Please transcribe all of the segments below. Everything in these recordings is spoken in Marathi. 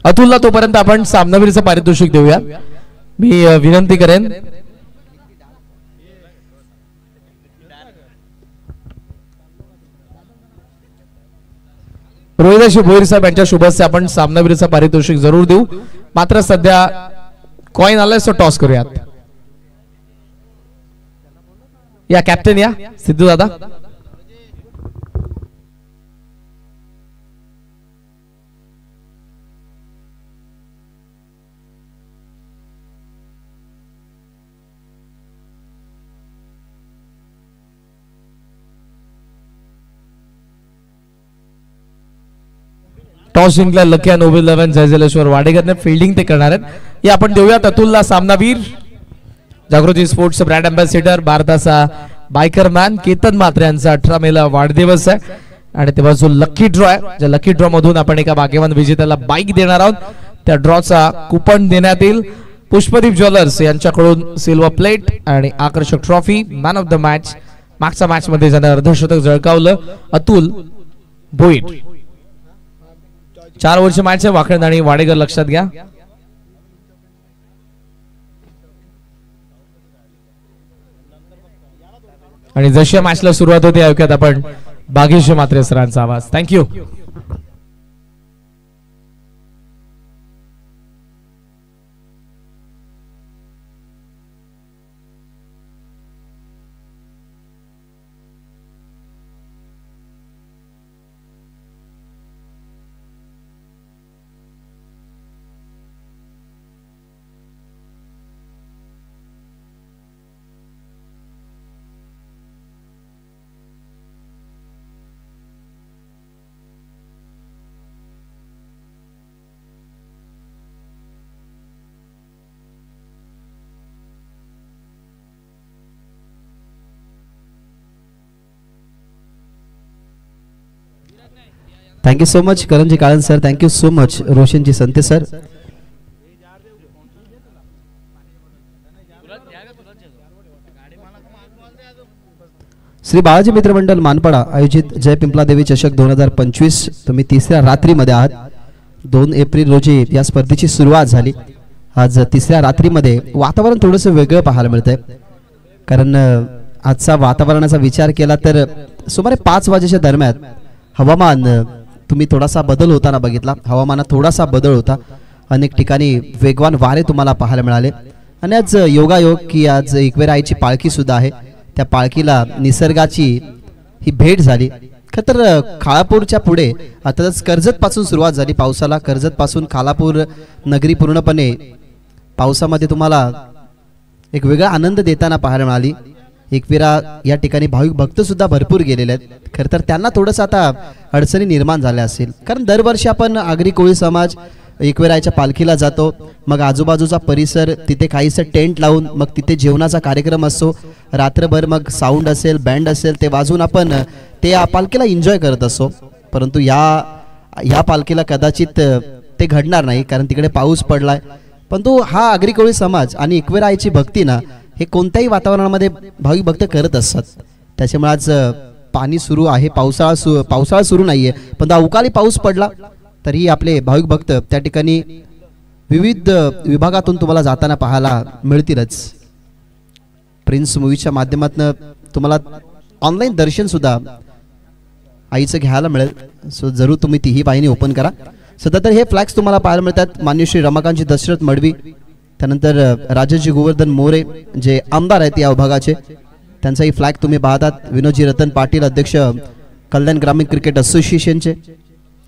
अतुलला तोपर्यंत आपण सामनावीरचं पारितोषिक देऊया। मी विनंती करेन रोहिदाशी भोईर साहेब यांच्या शुभ हस्ते आपण सामनावीरचं पारितोषिक जरूर देऊ। मात्र सध्या कॉइन आलाय सो टॉस करूयात। या कॅप्टन या सिद्धू दादा। टॉस जिंकला लकी आणि नोबेल 11 जयजलेश्वर वाडेकरने फिल्डिंग ते करणार आहेत। या आपण देऊयात अतुलला सामनावीर। जागृती स्पोर्ट्स ब्रँड अँबॅसेडर भारताचा बायकर मॅन केतन म्हात्रे यांचा 18 मेला वाढदिवस आहे आणि तेव्हा जो लकी ड्रॉ आहे, ज्या लकी ड्रॉ मधून आपण एका भाग्यवान विजेत्याला बाईक देणार आहोत। त्या ड्रॉचा कुपन देण्यात येईल। पुष्पदीप ज्वेलर्स यांच्याकडून सिल्वर प्लेट आणि आकर्षक trophy. Man of the match मागच्या मॅच मध्ये ज्याने अर्धशतक झळकावलं अतुल भोईर। 4 ओव्हरची मॅच आहे। वाकड आणि वाडेकर लक्षात घ्या। आणि जशी मॅचला सुरुवात होते ऐकूयात आपण भाग्यश्री म्हात्रे सरांचा आवाज। Thank you. Thank you so much Karan ji Kalan sir, thank you so much Roshan ji Sante sir. Shri Balaji मित्र मंडल मानपाडा आयोजित जय पिंपला देवी चषक 2025 तुम्ही तिसऱ्या रात्रीमध्ये आहात। 2 एप्रिल रोजी या स्पर्धेची सुरुवात झाली। आज तिसऱ्या रात्रीमध्ये वातावरण थोडंसं वेगळं पाहायला मिळतंय, कारण आजचा वातावरणाचा विचार केला तर सुमारे 5 वाजेच्या दरम्यान हवामान तुम्ही थोडासा बदल होताना बघितला। हवामानात थोडासा बदल होता। अनेक ठिकाणी वेगवान वारे तुम्हाला पाहायला मिळाले आणि आज योगायोग की आज एकवेराईची पालखी सुद्धा आहे। त्या पालखीला निसर्गाची ही भेट झाली। खतर खालापूरच्या पुढे अर्थातच कर्जत पासून सुरुवात झाली पावसाला। कर्जत पासून खालापूर नगरी पूर्णपणे पावसामध्ये तुम्हाला एक वेगळा आनंद देताना पाहायला मिळाली। एकविरा या ठिकाणी भाविक भक्त सुद्धा भरपूर गेलेले आहेत। खरं तर त्यांना थोडंसं आता अडचणी निर्माण झाल्या असेल, कारण दरवर्षी आपण आगरी कोळी समाज एकविराच्या पालखीला जातो, मग आजूबाजूचा परिसर तिथे काहीसं टेंट लावून मग तिथे जेवणाचा कार्यक्रम असतो। रात्रभर मग साऊंड असेल बँड असेल ते वाजून आपण ते पालखीला एन्जॉय करत असतो। परंतु या पालखीला कदाचित ते घडणार नाही, कारण तिकडे पाऊस पडलाय। परंतु हा आगरी कोळी समाज आणि एकविराची भक्ती ना हे कोणत्याही वातावरणामध्ये भाविक भक्त करत असतात। त्याच्यामुळे आज पाणी सुरू आहे, पावसाळा सुरू नाहीये, पण अवकाळी पाऊस पडला तरी आपले भाविक भक्त त्या ठिकाणी विविध विभागातून तुम्हाला जाताना पाहायला मिळतीलच। प्रिन्स मूवीच्या माध्यमातून तुम्हाला ऑनलाईन दर्शन सुद्धा आईचं घ्यायला मिळेल, सो जरूर तुम्ही तीही वाहिनी ओपन करा। सध्या तर हे फ्लॅग्स तुम्हाला पाहायला मिळतात। मान्य श्री रमाकांतजी दशरथ मडवी, त्यानंतर राजेशजी गोवर्धन मोरे जे आमदार आहेत या विभागाचे, त्यांचाही फ्लॅग तुम्ही पाहतात। विनोदजी रतन पाटील अध्यक्ष कल्याण ग्रामीण क्रिकेट असोसिएशनचे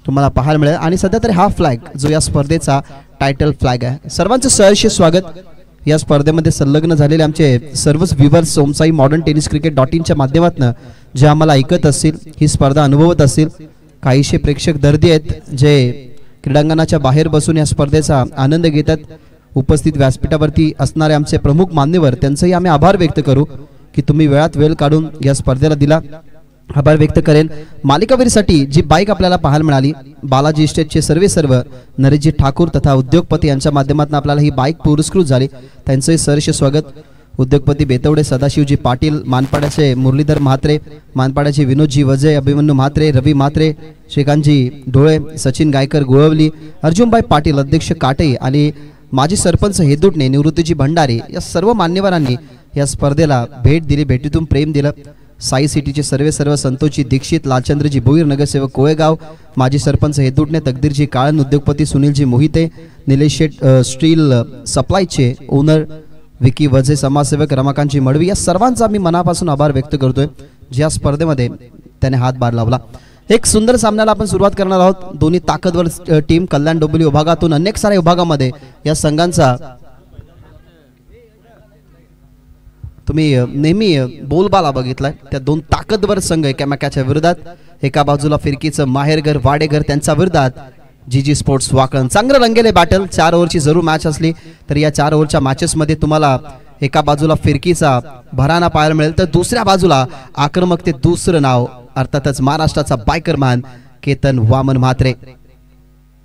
तुम्हाला पाहायला मिळेल। आणि सध्या तर हा फ्लॅग जो या स्पर्धेचा टायटल फ्लॅग आहे। सर्वांचं सहर्ष स्वागत। या स्पर्धेमध्ये संलग्न झालेले आमचे सर्वच व्ह्यूअर्स सोमसाई मॉडर्न टेनिस क्रिकेट.in च्या माध्यमातून जे आम्हाला ऐकत असतील, ही स्पर्धा अनुभवत असतील, काहीशे प्रेक्षक दर्दी आहेत जे क्रीडांगणाच्या बाहेर बसून या स्पर्धेचा आनंद घेतात। उपस्थित व्यासपीठावरती असणारे आमचे प्रमुख मान्यवर त्यांचेही आम्ही आभार व्यक्त करू की तुम्ही वेळात वेळ काढून या स्पर्धेला दिला। आभार व्यक्त करेन मालिकावीरसाठी जी बाईक आपल्याला पाहायला मिळाली, बालाजी इस्टेटचे सर्व नरेशजी ठाकूर तथा उद्योगपती यांच्या माध्यमातून आपल्याला ही बाईक पुरस्कृत झाली, त्यांचंही सहर्ष स्वागत। उद्योगपती बेतवडे सदाशिवजी पाटील, मानपाड्याचे मुरलीधर म्हात्रे, मानपाड्याचे विनोदजी वजे, अभिमन्यू म्हात्रे, रवी म्हात्रे, श्रीकांतजी डोळे, सचिन गायकर गुळवली, अर्जुनभाई पाटील अध्यक्ष काटे आणि माजी सरपंच हेदुटणे, निवृत्तीजी भंडारे या सर्व मान्यवरांनी या स्पर्धेला भेट दिली, भेटीतून प्रेम दिलं. साई सिटीचे सर्व संतोषजी दीक्षित, लालचंद्रजी भोईर, नगरसेवक कोळेगाव, माजी सरपंच हेदुटणे, तकदीरजी काळन, उद्योगपती सुनीलजी मोहिते, निलेश शेठ स्टील सप्लायचे ओनर विकी वजे, समाजसेवक रमाकांतजी मडवी या सर्वांचा मी मनापासून आभार व्यक्त करतोय ज्या स्पर्धेमध्ये त्याने हातभार लावला. एक सुंदर सामन्याला आपण सुरुवात करणार आहोत. दोन्ही ताकदवर टीम कल्याण डोंबिवली विभागातून अनेक साऱ्या विभागामध्ये या संघांचा तुम्ही नेहमी बोलबाला बघितलाय. त्या दोन ताकदवर संघ एकामेकाच्या विरोधात, एका बाजूला फिरकीचं माहेरघर वाडेघर त्यांच्या विरोधात जीजी स्पोर्ट्स वाकण. चांगलं रंगेले बॅटल. 4 ओव्हरची जरूर मॅच असली तर या 4 ओव्हरच्या मॅचेसमध्ये तुम्हाला एका बाजूला फिरकीचा भराना पाहायला मिळेल तर दुसऱ्या बाजूला आक्रमकते दुसरं नाव अर्थातच महाराष्ट्राचा बायकरमॅन केतन वामन म्हात्रे.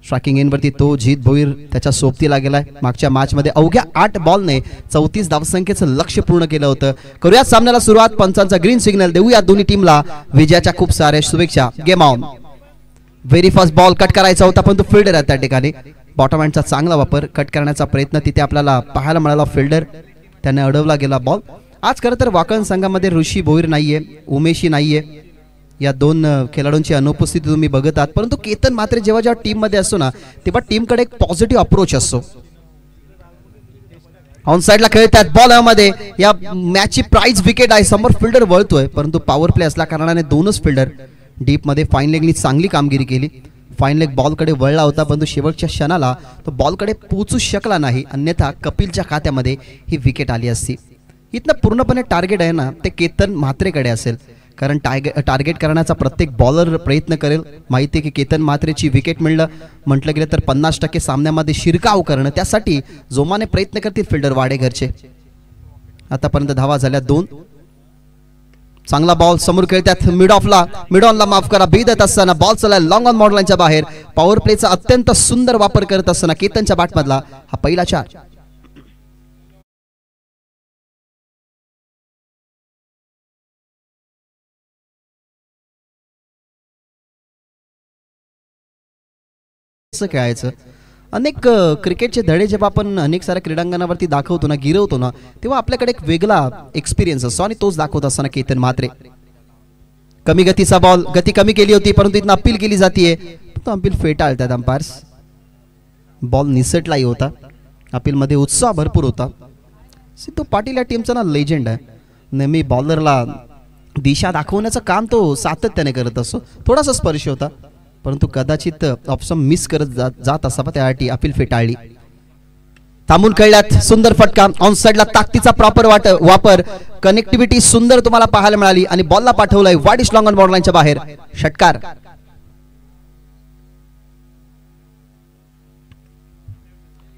स्ट्रायकिंग एंडवरती तो जीत भोईर त्याच्या सोबतीला गेलाय. मागच्या मॅचमध्ये अवघ्या 8 बॉलने 34 धावसंख्येचं लक्ष्य पूर्ण केलं होतं. करूया सामन्याला सुरुवात. पंचांचा ग्रीन सिग्नल देऊया दोन्ही टीमला विजयाच्या खूप साऱ्या शुभेच्छा. Game on. Very fast ball cut करायचा होता पण तो फिल्डर आहे त्या ठिकाणी. बॉटम हँडचा चांगला वापर, कट करण्याचा प्रयत्न तिथे आपल्याला पाहायला मिळाला. फिल्डर त्याने अडवला गेला बॉल. आज खरं तर वाकण संघामध्ये ऋषी भोईर नाहीये, उमेशी नाहीये, या दोन खेळाडूंची अनुपस्थिती तुम्ही बघत आहात. परंतु केतन मात्र जेव्हा टीम मध्ये असतो ना तेव्हा टीमकडे एक पॉझिटिव्ह अप्रोच असतो. ऑन साइडला खेळतात बॉल मध्ये. या मॅचची प्राइज विकेट आहे. समोर फिल्डर वळतोय परंतु पॉवर प्ले असल्या कारणाने दोनच फिल्डर डीप मध्ये फाईन लेगनी चांगली कामगिरी केली. फाईन लेग बॉलकडे वळला होता परंतु शेवटच्या क्षणाला तो बॉलकडे पोहोचू शकला नाही, अन्यथा कपिलच्या खात्यामध्ये ही विकेट आली असती. इथनं पूर्णपणे टार्गेट आहे ना ते केतन म्हात्रेकडे असेल, कारण टार्गेट करण्याचा प्रत्येक बॉलर प्रयत्न करेल. माहिती आहे की केतन म्हात्रेची विकेट म्हटलं गेलं तर 50% सामन्यामध्ये शिरकाव करणं, त्यासाठी जोमाने प्रयत्न करतील फिल्डर वाडेघरचे. आतापर्यंत धावा झाल्या 2. चांगला बॉल समोर खेळतात मिड ऑनला माफ करा बी देत असताना बॉल चला लॉंग ऑन मॉडलांच्या बाहेर. पॉवर प्लेचा अत्यंत सुंदर वापर करत असताना केतनच्या बॅटमधला हा पहिला 4. खेळायचं. अनेक क्रिकेटचे धडे जेव्हा आपण अनेक साऱ्या क्रीडांगणावरती दाखवतो ना, गिरवतो ना, तेव्हा आपल्याकडे एक वेगळा एक्सपिरियन्स असतो आणि तोच दाखवत असताना केतन म्हात्रे. कमी गतीचा बॉल, गती कमी केली होती परंतु इथं अपील केली जाते. अपील फेटाळतात अंपायर्स. बॉल निसटलाही होता. अपील मध्ये उत्साह भरपूर होता. सिद्धू पाटील या टीमचा ना लेजेंड आहे. नेहमी बॉलरला दिशा दाखवण्याचं काम तो सातत्याने करत असतो. थोडासा स्पर्श होता परंतु कदाचित ऑप्शन मिस करत जात असावा, त्यासाठी अपील फेटाळली. थांबून खेळल्यात. सुंदर फटका. ऑन साइडला ताकदीचा प्रॉपर वापर, कनेक्टिव्हिटी सुंदर तुम्हाला पाहायला मिळाली आणि बॉलला पाठवलाय वाईड लॉंग ऑन बॉर्डरलाईनच्या बाहेर. षटकार.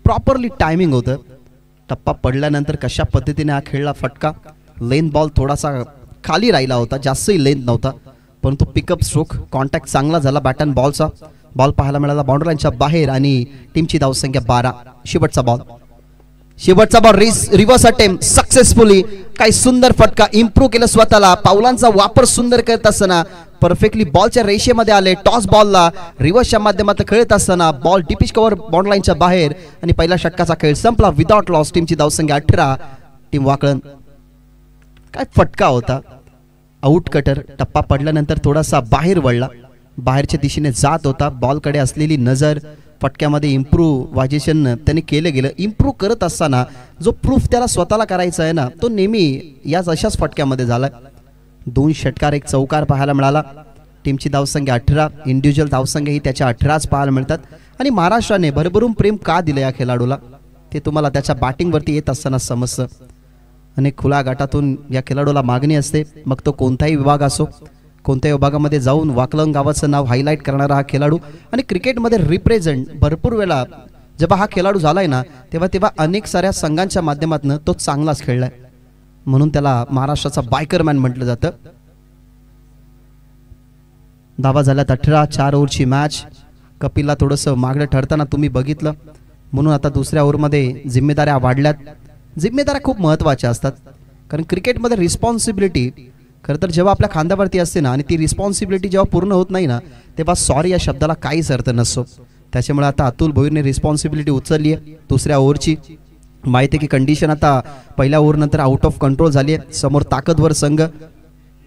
प्रॉपरली टायमिंग होतं. टप्पा पडल्यानंतर कशा पद्धतीने हा खेळला फटका. लेंथ बॉल थोडासा खाली राहिला होता, जास्तही लेंथ नव्हता परंतु पिकअप स्ट्रोक कॉन्टॅक्ट चांगला झाला. बॅट अँड बॉलचा बॉल पाहायला मिळाला बाउंड्री लाईनच्या बाहेर आणि टीमची धावसंख्या 12. शेवटचा बॉल रिव्हर्स अटेम्प्ट सक्सेसफुली. काही सुंदर फटका. इम्प्रूव्ह केलं स्वतःला. पावलांचा वापर सुंदर करत असताना परफेक्टली बॉलच्या रेषेमध्ये आले. टॉस बॉलला रिव्हर्सच्या माध्यमातून खेळत असताना बॉल डीपिश कव्हर बाउंड्री लाईनच्या बाहेर आणि पहिल्या षटकाचा खेळ संपला विदाउट लॉस. टीमची धावसंख्या 18. टीम वाकळण. काय फटका होता. Out cutter. टप्पा पडल्यानंतर थोडासा बाहेर वळला, बाहेरच्या दिशेने जात होता. बॉलकडे असलेली नजर, फटक्यामध्ये इम्प्रूव्हायझेशन त्याने केलं गेलं. इम्प्रूव्ह करत असताना जो प्रूफ त्याला स्वतःला करायचा आहे ना तो नेहमी याच अशाच फटक्यामध्ये झाला. 2 षटकार 1 चौकार पाहायला मिळाला. टीमची धावसंख्या 18. इंडिव्हिज्युअल धावसंख्या ही त्याच्या 18च पाहायला मिळतात. आणि महाराष्ट्राने भरभरून प्रेम का दिलं या खेळाडूला ते तुम्हाला त्याच्या बॅटिंगवरती येत असताना समजतं. अनेक खुल्या गटातून या खेळाडूला मागणी असते, मग तो कोणताही विभाग असो. कोणत्याही विभागामध्ये जाऊन वाकलंग गावाचं नाव हायलाईट करणारा हा खेळाडू आणि क्रिकेटमध्ये रिप्रेझेंट भरपूर वेळा जेव्हा हा खेळाडू झालाय ना तेव्हा अनेक साऱ्या संघांच्या माध्यमातून तो चांगलाच खेळलाय, म्हणून त्याला महाराष्ट्राचा बायकरमॅन म्हटलं जातं. धावा झाल्यात 18. 4 ओव्हरची मॅच. कपिलला थोडंसं मागणं ठरताना तुम्ही बघितलं, म्हणून आता दुसऱ्या ओव्हरमध्ये जिम्मेदाऱ्या वाढल्यात. जिम्मेदाऱ्या खूप महत्त्वाच्या असतात, कारण क्रिकेटमध्ये रिस्पॉन्सिबिलिटी खरं तर जेव्हा आपल्या खांद्यावरती असते ना आणि ती रिस्पॉन्सिबिलिटी जेव्हा पूर्ण होत नाही ना तेव्हा सॉरी या शब्दाला काहीच अर्थ नसतो. त्याच्यामुळे आता अतुल भोईरने रिस्पॉन्सिबिलिटी उचलली आहे दुसऱ्या ओव्हरची. माहिती आहे की कंडिशन आता पहिल्या ओव्हरनंतर आउट ऑफ कंट्रोल झाली आहे. समोर ताकदवर संघ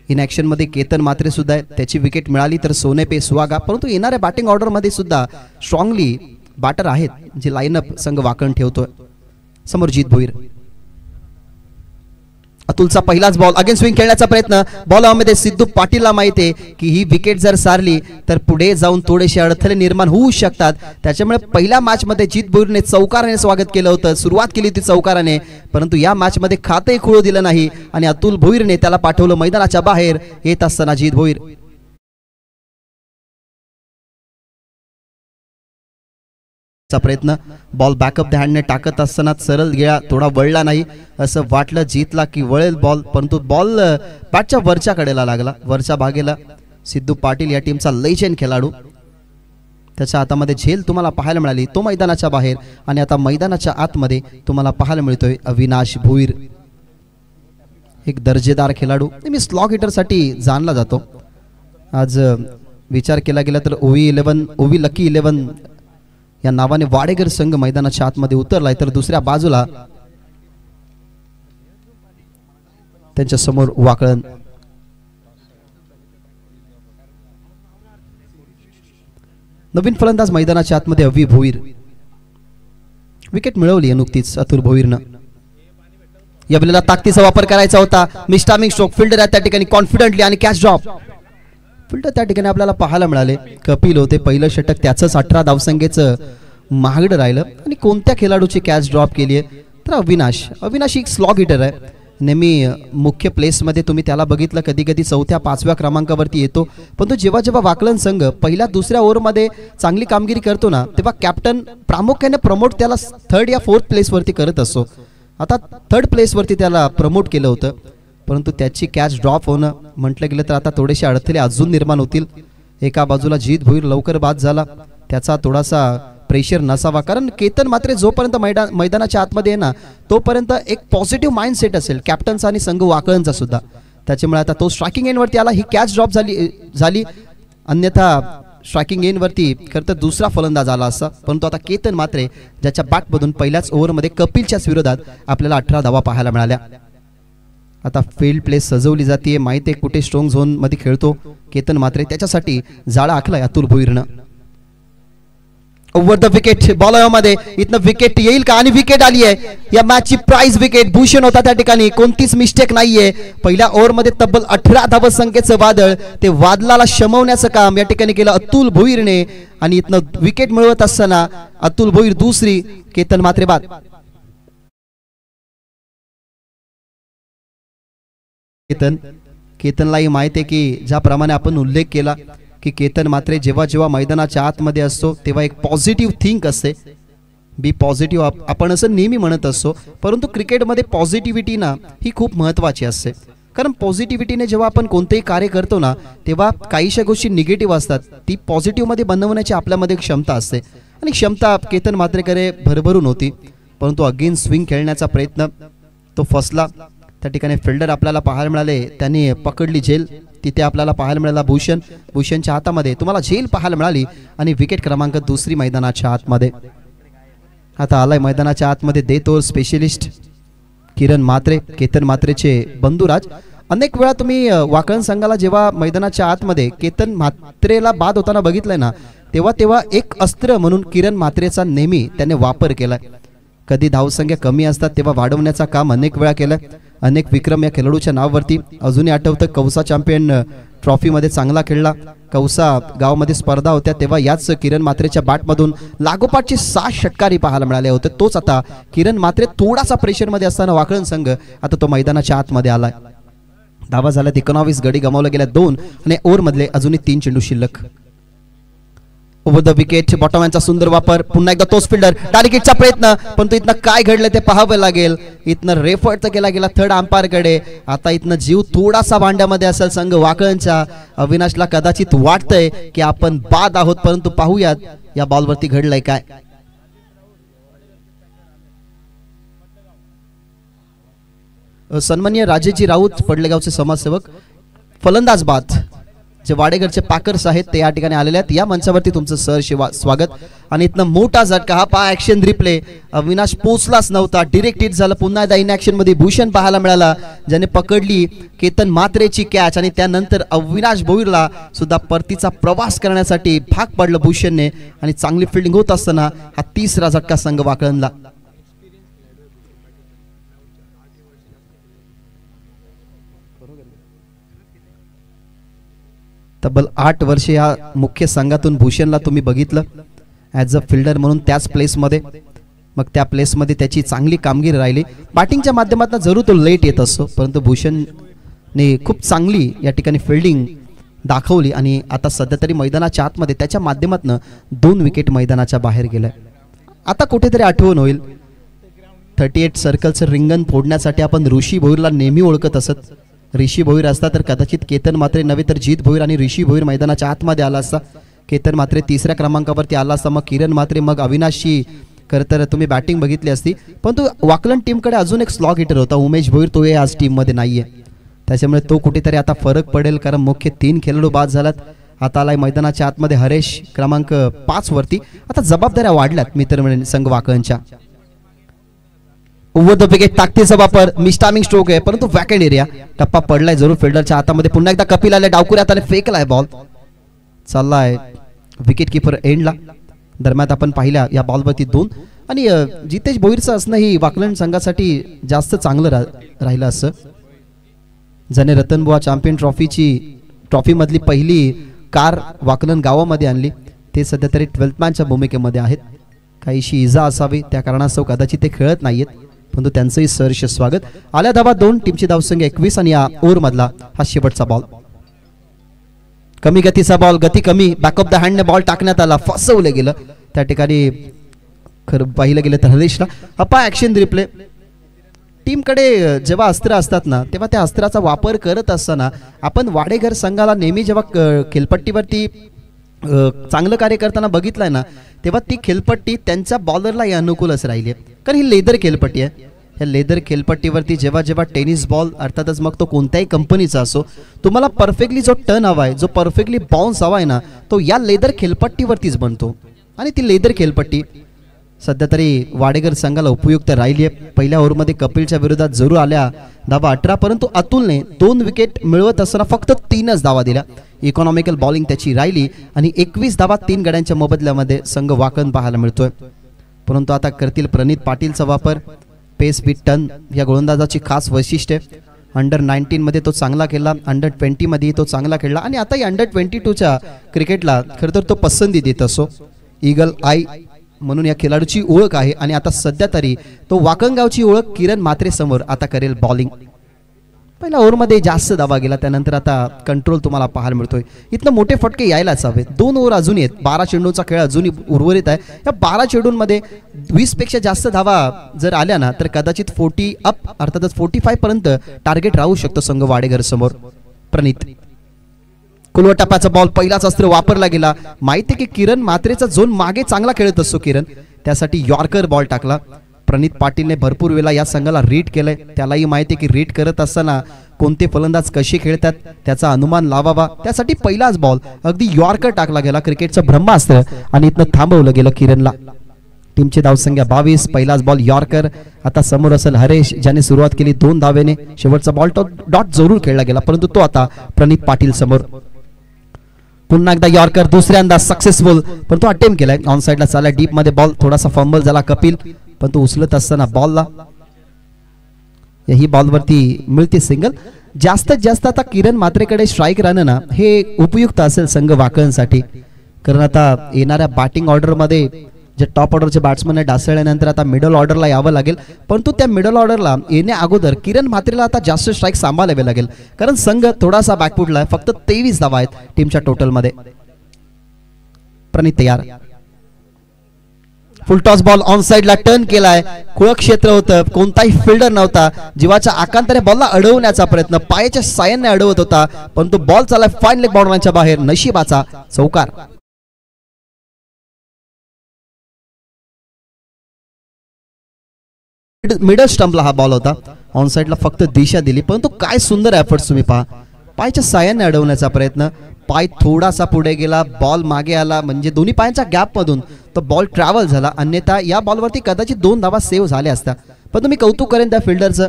इन ॲक्शनमध्ये केतन मात्रे सुद्धा आहे, त्याची विकेट मिळाली तर सोनेपे सुहागा, परंतु येणाऱ्या बॅटिंग ऑर्डरमध्ये सुद्धा स्ट्रॉंगली बॅटर आहेत जे लाईनअप संघ वाकण ठेवतोय. समोर जीत भोईर, अतुलचा पहिलाच बॉल, अगेन स्विंग खेळण्याचा प्रयत्न, बॉल मध्ये सिद्धू पाटीलला माहिती आहे की ही विकेट जर सारली तर पुढे जाऊन थोडेसे अडथळे निर्माण होऊ शकतात. त्याच्यामुळे पहिल्या मॅच मध्ये जीत भोईरने चौकाराने स्वागत केलं होतं, सुरुवात केली होती चौकाराने, परंतु या मॅच मध्ये खातही खुळू दिलं नाही आणि अतुल भोईरने त्याला पाठवलं मैदानाच्या बाहेर. येत असताना जीत भोईर चा प्रयत्न, बॉल बॅकअप द हँडने टाकत असताना सरळ गेला, थोडा वळला नाही असं वाटलं जीतला की वळेल बॉल, परंतु बॉल बॅटच्या वरच्या कडेला लागला, वरच्या भागेला. सिद्धू पाटील या टीमचा लेजेंड खेळाडू, त्याच्या हातामध्ये झेल तुम्हाला पाहायला मिळाली, तो मैदानाच्या बाहेर आणि आता मैदानाच्या आतमध्ये तुम्हाला पाहायला मिळतोय अविनाश भोईर, एक दर्जेदार खेळाडू, मी स्लॉग हिटरसाठी जाणला जातो. आज विचार केला गेला तर ओवी लकी 11 या नावाने वाडेकर संघ मैदानाच्या आतमध्ये उतरलाय, तर दुसऱ्या बाजूला त्यांच्या समोर वाकळण. नवीन फलंदाज मैदानाच्या आतमध्ये अवी भोईर, विकेट मिळवली नुकतीच अतुल भोईरनं. या वेळेला ताकदीचा वापर करायचा होता, मिस्टामिंग स्ट्रोक, फिल्डर त्या ठिकाणी कॉन्फिडंटली आणि कॅच ड्रॉप. फिल्डर त्या ठिकाणी आपल्याला पाहायला मिळाले, कपिल होते, पहिलं षटक त्याचंच 18 धावसंख्येचं महागडं राहिलं आणि कोणत्या खेळाडूची कॅच ड्रॉप केली आहे तर अविनाश एक स्लॉग हिटर आहे, नेहमी मुख्य प्लेसमध्ये तुम्ही त्याला बघितलं, कधी कधी 4थ्या 5व्या क्रमांकावरती येतो, पण तो जेव्हा जेव्हा वाकलन संघ पहिल्या दुसऱ्या ओव्हरमध्ये चांगली कामगिरी करतो ना तेव्हा कॅप्टन प्रामुख्याने प्रमोट त्याला 3rd या 4th प्लेसवरती करत असतो. आता 3rd प्लेसवरती त्याला प्रमोट केलं होतं, परंतु त्याची कॅच ड्रॉप होणं म्हटलं गेलं तर आता थोडेसे अडथळे अजून निर्माण होतील. एका बाजूला जीत भोईर लवकर बाद झाला, त्याचा थोडासा प्रेशर नसावा, कारण केतन मात्र जोपर्यंत मैदानाच्या आतमध्ये आहे ना तोपर्यंत एक पॉझिटिव्ह माइंडसेट असेल कॅप्टनचा आणि संघ वाकळणचा सुद्धा, त्याच्यामुळे आता तो स्ट्रायकिंग एंडवरती आला, ही कॅच ड्रॉप झाली, अन्यथा स्ट्रायकिंग एंडवरती खरं तर दुसरा फलंदाज आला असता, परंतु आता केतन मात्रे ज्याच्या बॅटमधून पहिल्याच ओव्हरमध्ये कपिलच्याच विरोधात आपल्याला 18 धावा पाहायला मिळाल्या. आता फील्ड प्लेस सजवली जाते, माहिती आहे कुठे स्ट्रॉंग झोन मध्ये खेळतो केतन मात्रे, त्याच्यासाठी जाळा आखलाय अतुल भोईरनं. ओव्हर द विकेट, बॉलमध्ये इथनं विकेट येईल का, आणि विकेट आली आहे. या मॅचची प्राइज विकेट, भूषण होता त्या ठिकाणी, कोणतीच मिस्टेक नाहीये. पहिल्या ओव्हरमध्ये तब्बल 18 धावसंख्येचं वादळ, ते वादळाला शमवण्याचं काम या ठिकाणी केलं अतुल भोईरने आणि इथनं विकेट मिळवत असताना अतुल भोईर दुसरी, केतन मात्रे बाद. केतनलाही माहिती आहे की ज्याप्रमाणे आपण उल्लेख केला की केतन मात्रे जेव्हा जेव्हा मैदानाच्या आतमध्ये असतो तेव्हा एक पॉझिटिव्ह थिंक असते, बी पॉझिटिव्ह आपण असं नेहमी म्हणत असतो, परंतु क्रिकेटमध्ये पॉझिटिव्हिटी ना ही खूप महत्त्वाची असते, कारण पॉझिटिव्हिटीने जेव्हा आपण कोणतेही कार्य करतो ना तेव्हा काहीशा गोष्टी निगेटिव्ह असतात, ती पॉझिटिव्हमध्ये बनवण्याची आपल्यामध्ये क्षमता असते आणि क्षमता केतन मात्रेकडे भरभरून होती, परंतु अगेन स्विंग खेळण्याचा प्रयत्न तो फसला. त्या ठिकाणी फिल्डर आपल्याला पाहायला मिळाले, त्यांनी पकडली झेल, तिथे आपल्याला पाहायला मिळाला भूषणच्या हातामध्ये तुम्हाला झेल पाहायला मिळाली आणि विकेट क्रमांक दुसरी मैदानाच्या आतमध्ये. आता आलाय मैदानाच्या आतमध्ये डेथ ओव्हर स्पेशलिस्ट किरण मात्रे, केतन मात्रेचे बंधुराज. अनेक वेळा तुम्ही वाकळण संघाला जेव्हा मैदानाच्या आतमध्ये केतन मात्रेला बाद होताना बघितलंय ना तेव्हा एक अस्त्र म्हणून किरण मात्रेचा नेहमी त्याने वापर केलाय. कधी धावसंख्या कमी असतात तेव्हा वाढवण्याचा काम अनेक वेळा केलं, अनेक विक्रम या खेळाडूच्या नावावरती. अजूनही आठवतं कौसा चॅम्पियन ट्रॉफीमध्ये चांगला खेळला, कौसा गावामध्ये स्पर्धा होत्या तेव्हा याच किरण मात्रेच्या बॅटमधून लागोपाठचे 6 षटकारी पाहायला मिळाले होते. तोच आता किरण मात्रे थोडासा प्रेशरमध्ये असताना वाकळण संघ आता तो मैदानाच्या आतमध्ये आलाय. धावा झाल्यात 19, गडी गमावल्या गेल्या 2 आणि ओव्हरमधले अजूनही 3 चेंडू शिल्लक. ओव्हर द विकेट, बॉटमॅनचा सुंदर वापर, पुन्हा एकदा तोच फिल्डर, डायरेक्टचा प्रयत्न, पण तो इथनं काय घडलं ते पाहावं लागेल. इथनं रेफर तर केला गेला 3rd अंपायरकडे. आता इथनं जीव थोडासा भांड्यामध्ये असेल संघ वाकळणच्या. अविनाशला कदाचित वाटतंय की आपण बाद आहोत, परंतु पाहूयात या बॉलवरती घडलंय काय. सन्माननीय राजेजी राऊत पडलेगावचे समाजसेवक, फलंदाज बाद जे वाडेगरचे पाकर्स आहेत ते या ठिकाणी आलेले आहेत. या मंचावरती तुमचं सहर्ष स्वागत. आणि इथनं मोठा झटका, हा पहा ॲक्शन रिप्ले, अविनाश पोचलाच नव्हता, डिरेक्ट हिट झालं. पुन्हा एकदा इन ॲक्शन मध्ये भूषण पाहायला मिळाला, ज्याने पकडली केतन म्हात्रेची कॅच आणि त्यानंतर अविनाश भोईरला सुद्धा परतीचा प्रवास करण्यासाठी भाग पाडलं भूषणने. आणि चांगली फिल्डिंग होत असताना हा तिसरा झटका संघ वाकळणला. तब्बल 8 वर्षे या मुख्य संघातून भूषणला तुम्ही बघितलं ॲज अ फिल्डर म्हणून त्याच प्लेसमध्ये. मग त्या प्लेसमध्ये त्याची चांगली कामगिरी राहिली. बॅटिंगच्या माध्यमातून जरूर तो लेट येत असतो, परंतु भूषणने खूप चांगली या ठिकाणी फिल्डिंग दाखवली. आणि आता सध्या तरी मैदानाच्या आतमध्ये त्याच्या माध्यमातून 2 विकेट मैदानाच्या बाहेर गेल्या. आता कुठेतरी आठवण होईल 38 सर्कलचं रिंगण फोडण्यासाठी आपण ऋषी भोईरला नेहमी ओळखत असत. ऋषी भोईर असता तर कदाचित केतन म्हात्रे नव्हे तर जीत भोईर आणि ऋषी भोईर मैदानाच्या आतमध्ये आला असता. केतन म्हात्रे 3ऱ्या क्रमांकावरती आला असता, मग किरण म्हात्रे, मग अविनाशची खरं तर तुम्ही बॅटिंग बघितली असती. परंतु वाकलन टीमकडे अजून एक स्लॉग हिटर होता उमेश भोईर, तो आज टीममध्ये नाहीये. त्याच्यामुळे तो कुठेतरी आता फरक पडेल, कारण मुख्य 3 खेळाडू बाद झालात. आता आलाय मैदानाच्या आतमध्ये हरेश क्रमांक 5 वरती. आता जबाबदाऱ्या वाढल्यात मित्रमंडळी संघ वाकळणच्या. ओव्हर द विकेट ताकदीचा वापर, मिस्टामिंग स्ट्रोक आहे, परंतु वॅकेंट एरिया, टप्पा पडलाय जरूर फिल्डरच्या हातामध्ये. पुन्हा एकदा कपिल आले, डावकुऱ्या हाताने फेकलाय बॉल, चाललाय विकेट किपर एंडला. दरम्यान आपण पाहिल्या या बॉलवरती 2. आणि जितेश भोईरचं असणं ही वाकलन संघासाठी जास्त चांगलं राहिलं असं. ज्याने रतनबुवा चॅम्पियन ट्रॉफी मधली पहिली कार वाकलन गावामध्ये आणली, ते सध्या तरी 12th मॅनच्या भूमिकेमध्ये आहेत. काहीशी इजा असावी त्या कारणास्तव कदाचित ते खेळत नाहीयेत, परंतु त्यांचंही सहर्ष स्वागत. आल्या धावा 2, टीमची धावसंख्या 21. आणि या ओव्हर मधला हा शेवटचा बॉल, कमी गतीचा बॉल, गती कमी, बॅक ऑफ द हँडने बॉल टाकण्यात आला, फसवलं गेलं त्या ठिकाणी. खरं पाहिलं गेलं तर हरेशला. अपा ॲक्शन रिप्ले, टीमकडे जेव्हा अस्त्र असतात ना तेव्हा त्या अस्त्राचा वापर करत असताना आपण वाडेघर संघाला नेहमी जेव्हा खेळपट्टीवरती चांगलं कार्य करताना बघितलंय ना, तेव्हा ती खेळपट्टी त्यांच्या बॉलरला अनुकूलच राहिली आहे. कारण ही लेदर खेळपट्टी आहे. ह्या लेदर खेळपट्टीवरती जेव्हा जेव्हा टेनिस बॉल, अर्थातच मग तो कोणत्याही कंपनीचा असो, तुम्हाला परफेक्टली जो टर्न हवा आहे, जो परफेक्टली बाउन्स हवा आहे ना, तो या लेदर खेळपट्टीवरतीच बनतो. आणि ती लेदर खेळपट्टी सध्या तरी वाडेगर संघाला उपयुक्त राहिली आहे. पहिल्या ओव्हरमध्ये कपिलच्या विरोधात जरूर आल्या धावा 18, परंतु अतुलने 2 विकेट मिळवत असताना फक्त 3च धावा दिल्या. इकॉनॉमिकल बॉलिंग त्याची राहिली आणि 21 धावा 3 गड्यांच्या मोबदल्यामध्ये संघ वाकण पाहायला मिळतोय. परंतु आता करतील प्रणित पाटीलचा वापर. पेस विथ टर्न या गोलंदाजाची खास वैशिष्ट्य. अंडर 19 मध्ये तो चांगला खेळला, अंडर 20 मध्ये तो चांगला खेळला आणि आता अंडर 22च्या क्रिकेटला खरं तर तो पसंती देत असो. ईगल आय म्हणून या खेळाडूची ओळख आहे. आणि आता सध्या तरी तो वाकणगावची ओळख किरण म्हात्रे समोर आता करेल बॉलिंग. पहिल्या ओव्हरमध्ये जास्त धावा गेला, त्यानंतर आता कंट्रोल तुम्हाला पाहायला मिळतोय. इथनं मोठे फटके यायलाच हवेत. 2 ओव्हर अजून आहेत, 12 चेंडूचा खेळ अजूनही उर्वरित आहे. या 12 चेंडूंमध्ये 20 पेक्षा जास्त धावा जर आल्या ना तर कदाचित 40 अप अर्थातच 45 पर्यंत टार्गेट राहू शकतो संघ वाडेघर समोर. प्रणित कुलवा टप्प्याचा बॉल, पहिलाच अस्त्र वापरला गेला. माहिती आहे की किरण म्हात्रेचा झोन मागे चांगला खेळत असतो किरण, त्यासाठी यॉर्कर बॉल टाकला. प्रणित पाटीलने भरपूर वेळा या संघाला रीड केलंय. त्यालाही माहिती आहे की रीड करत असताना कोणते फलंदाज कसे खेळतात त्याचा अनुमान लावावा, त्यासाठी पहिलाच बॉल अगदी यॉर्कर टाकला गेला, क्रिकेटचं ब्रह्मास्त्र, आणि इथनं थांबवलं गेलं किरणला. टीमची धावसंख्या 22, पहिलाच बॉल यॉर्कर. आता समोर असेल हरेश, ज्याने सुरुवात केली 2 धावेने. शेवटचा बॉल तो डॉट जरूर खेळला गेला, परंतु तो आता प्रणित पाटील समोर. पुन्हा एकदा यॉर्कर, दुसऱ्यांदा सक्सेसफुल, पण तो अटेम्प्ट केलाय. ऑन साइडला चालला, डीप मध्ये बॉल, थोडासा फंबल झाला कपिल, पण तो उचलत असताना बॉलला ही बॉलवरती मिळते सिंगल. जास्तीत जास्त आता किरण म्हात्रेकडे स्ट्राईक राहणं ना हे उपयुक्त असेल संघ वाकणसाठी, कारण आता येणाऱ्या बॅटिंग ऑर्डर मध्ये जे टॉप ऑर्डरचे बॅट्समन डासळल्यानंतर आता मिडल ऑर्डरला यावं लागेल. परंतु त्या मिडल ऑर्डरला येण्या अगोदर किरण म्हात्रेला आता जास्त स्ट्राईक सांभाळावे लागेल, कारण संघ थोडासा बॅकफुटला आहे. फक्त 23 धावा आहेत टीमच्या टोटल मध्ये. प्रणित तयार, फुल टॉस बॉल ऑन साइडला टर्न केलाय. खुळं क्षेत्र होतं, कोणताही फिल्डर नव्हता. जीवाच्या आकांताने बॉलला अडवण्याचा प्रयत्न, पायाच्या साह्याने अडवत होता, परंतु बॉल चाललाय फाईन लेग बाउंड्रीच्या बाहेर. नशिबाचा चौकार. मिडल स्टंपला हा बॉल होता, ऑन साईडला फक्त दिशा दिली, परंतु काय सुंदर एफर्ट्स तुम्ही पहा. पायच्या साह्याने अडवण्याचा प्रयत्न, पाय थोडासा पुढे गेला, बॉल मागे आला, म्हणजे दोन्ही पायांच्या गॅपमधून तो बॉल ट्रॅव्हल झाला. अन्यथा या बॉलवरती कदाचित 2 धावा सेव्ह झाल्या असत्या. पण तुम्ही कौतुक करेन त्या फिल्डरचं,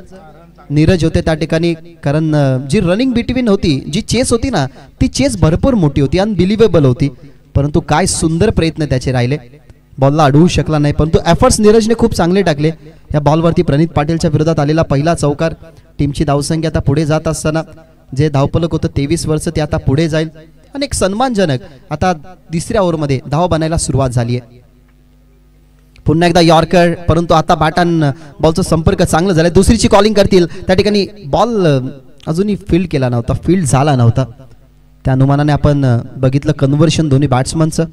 नीरज होते त्या ठिकाणी, कारण जी रनिंग बिटवीन होती, जी चेस होती ना, ती चेस भरपूर मोठी होती, अनबिलिव्हेबल होती. परंतु काय सुंदर प्रयत्न त्याचे राहिले, बॉलला अडवू शकला नाही. परंतु एफर्ट्स नीरजने खूप चांगले टाकले. या बॉलवरती प्रणित पाटीलच्या विरोधात आलेला पहिला चौकार. टीमची धावसंख्या आता पुढे जात असताना जे धावफलक होतं 23 वर्ष ते आता पुढे जाईल आणि एक सन्मानजनक आता 3ऱ्या ओव्हरमध्ये धाव बनायला सुरुवात झाली आहे. पुन्हा एकदा यॉर्कर, परंतु आता बॅटन बॉलचा संपर्क चांगला झाला. दुसरीची कॉलिंग करतील, त्या ठिकाणी बॉल अजूनही फील्ड केला नव्हता, फील्ड झाला नव्हता. त्या अनुमानाने आपण बघितलं कन्व्हर्शन दोन्ही बॅट्समनचं.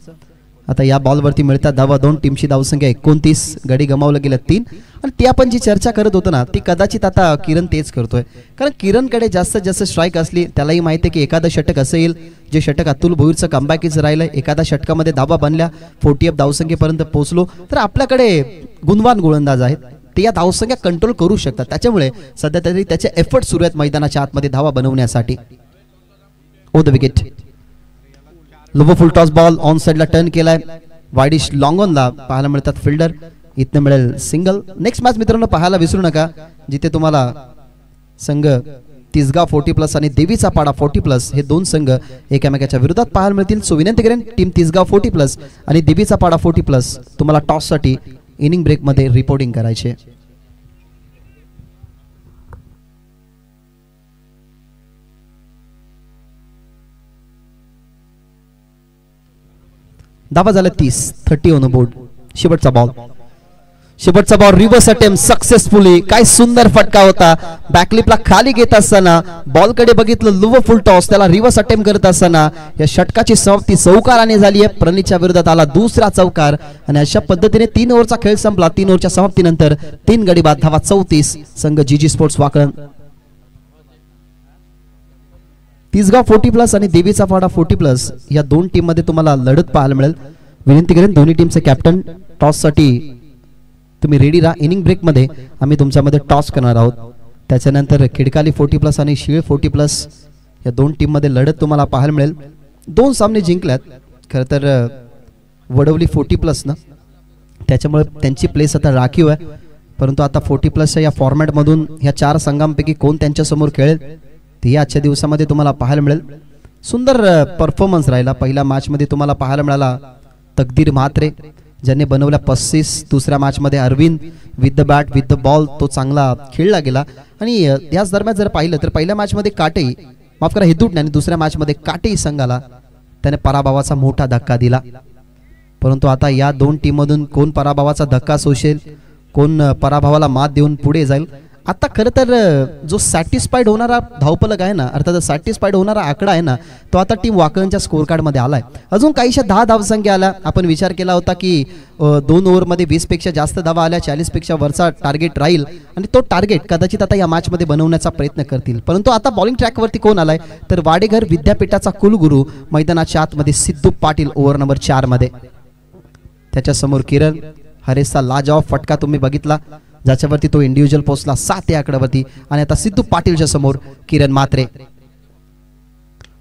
आता या बॉलवरती मिळतात धावा 2. टीमची धावसंख्या 29, गडी गमावलं गेलं 3. आणि ती आपण जी चर्चा करत होतो ना, ती कदाचित आता किरण तेच करतोय, कारण किरणकडे जास्तीत जास्त स्ट्राईक असली, त्यालाही माहिती आहे की एखादं षटक असं येईल जे षटक अतुल भोईरचं कमबॅकीच राहिलं. एखाद्या षटकामध्ये धावा बनल्या, 40 धावसंख्येपर्यंत पोहोचलो, तर आपल्याकडे गुणवान गोलंदाज आहेत, ते या धावसंख्या कंट्रोल करू शकतात. त्याच्यामुळे सध्या तरी त्याचे एफर्ट सुरू आहेत मैदानाच्या आतमध्ये धावा बनवण्यासाठी. Over the wicket, lower full toss ball on साइडला टर्न केलाय, वाईडिश लॉंग ऑनला पाहायला मिळतात फिल्डर, इथनं मिळेल सिंगल. नेक्स्ट मॅच मित्रांनो पाहायला विसरू नका, जिथे तुम्हाला संघ तिसगाव 40+ आणि देवीचा पाडा 40+ हे 2 संघ एकमेकाच्या विरोधात पाहायला मिळतील. सो विनंती करेन, टीम तिसगाव 40+ आणि देवीचा पाडा 40+ तुम्हाला टॉससाठी इनिंग ब्रेकमध्ये रिपोर्टिंग करायचे. धावा झाल्या 30 ऑन बोर्ड. शेवटचा बॉल रिव्हर्स अटेम्प्ट सक्सेसफुली. काय सुंदर फटका होता, बॅकलिपला खाली घेत असताना बॉलकडे बघितलं, लोवर फुल टॉस, त्याला रिव्हर्स अटेम्प्ट करत असताना या षटकाची समाप्ती चौकाराने झाली आहे. प्रणितच्या विरोधात आला दुसरा चौकार आणि अशा पद्धतीने 3 ओव्हरचा खेळ संपला. 3 ओव्हरच्या समाप्तीनंतर 3 गडी बाद, धावा 34. संघ जीजी स्पोर्ट्स वाकळण. तिसगाव 40+ आणि देवीचा पाडा 40+ या 2 टीम मध्ये तुम्हाला लढत पाहायला मिळेल. विनंती करेन दोन्ही टीमचे कॅप्टन टॉस साठी तुम्ही रेडी राहा. इनिंग ब्रेक मध्ये आम्ही तुमच्यामध्ये टॉस करणार आहोत. त्याच्यानंतर खिडकाली 40+ आणि शिळे 40+ या 2 टीम मध्ये लढत तुम्हाला पाहायला मिळेल. 2 सामने जिंकल्यात खरं तर वडवली 40+ ना, त्याच्यामुळे त्यांची प्लेस आता राखीव आहे. परंतु आता 40+ या फॉर्मॅट मधून ह्या 4 संघांपैकी कोण त्यांच्या समोर खेळेल ते आजच्या दिवसामध्ये तुम्हाला पाहायला मिळेल. सुंदर परफॉर्मन्स राहिला. पहिल्या मॅच मध्ये तुम्हाला पाहायला मिळाला तकदीर म्हात्रे ज्यांनी बनवल्या 35. दुसऱ्या मॅच मध्ये Arvind with the bat with the ball तो चांगला खेळला गेला. आणि याच दरम्यान जर पाहिलं तर पहिल्या मॅच मध्ये काटेई, माफ करा हिदूट, आणि दुसऱ्या मॅच मध्ये काटेई संघाला त्याने पराभवाचा मोठा धक्का दिला. परंतु आता या 2 टीम मधून कोण पराभवाचा धक्का सोसेल, कोण पराभवाला मात देऊन पुढे जाईल. आता खरं तर जो सॅटिस्फाईड होणारा धावफलक आहे ना, अर्थात सॅटिस्फाईड होणारा आकडा आहे ना, तो आता टीम वाकळणच्या स्कोर कार्ड मध्ये आलाय. अजून काहीशा 10 धावसंख्या आल्या. आपण विचार केला होता की 2 ओव्हरमध्ये 20 पेक्षा जास्त धावा आल्या, 40 पेक्षा वरचा टार्गेट राहील आणि तो टार्गेट कदाचित आता या मॅच मध्ये बनवण्याचा प्रयत्न करतील. परंतु आता बॉलिंग ट्रॅकवरती कोण आलाय तर वाडेघर विद्यापीठाचा कुलगुरू मैदानाच्या आतमध्ये सिद्धू पाटील ओव्हर नंबर 4 मध्ये. त्याच्या समोर किरण हरेसचा लाजवाब फटका तुम्ही बघितला, ज्याच्यावरती तो इंडिव्हिज्युअल पोहोचला 7 या आकड्यावरती. आणि आता सिद्धू पाटीलच्या समोर किरण म्हात्रे.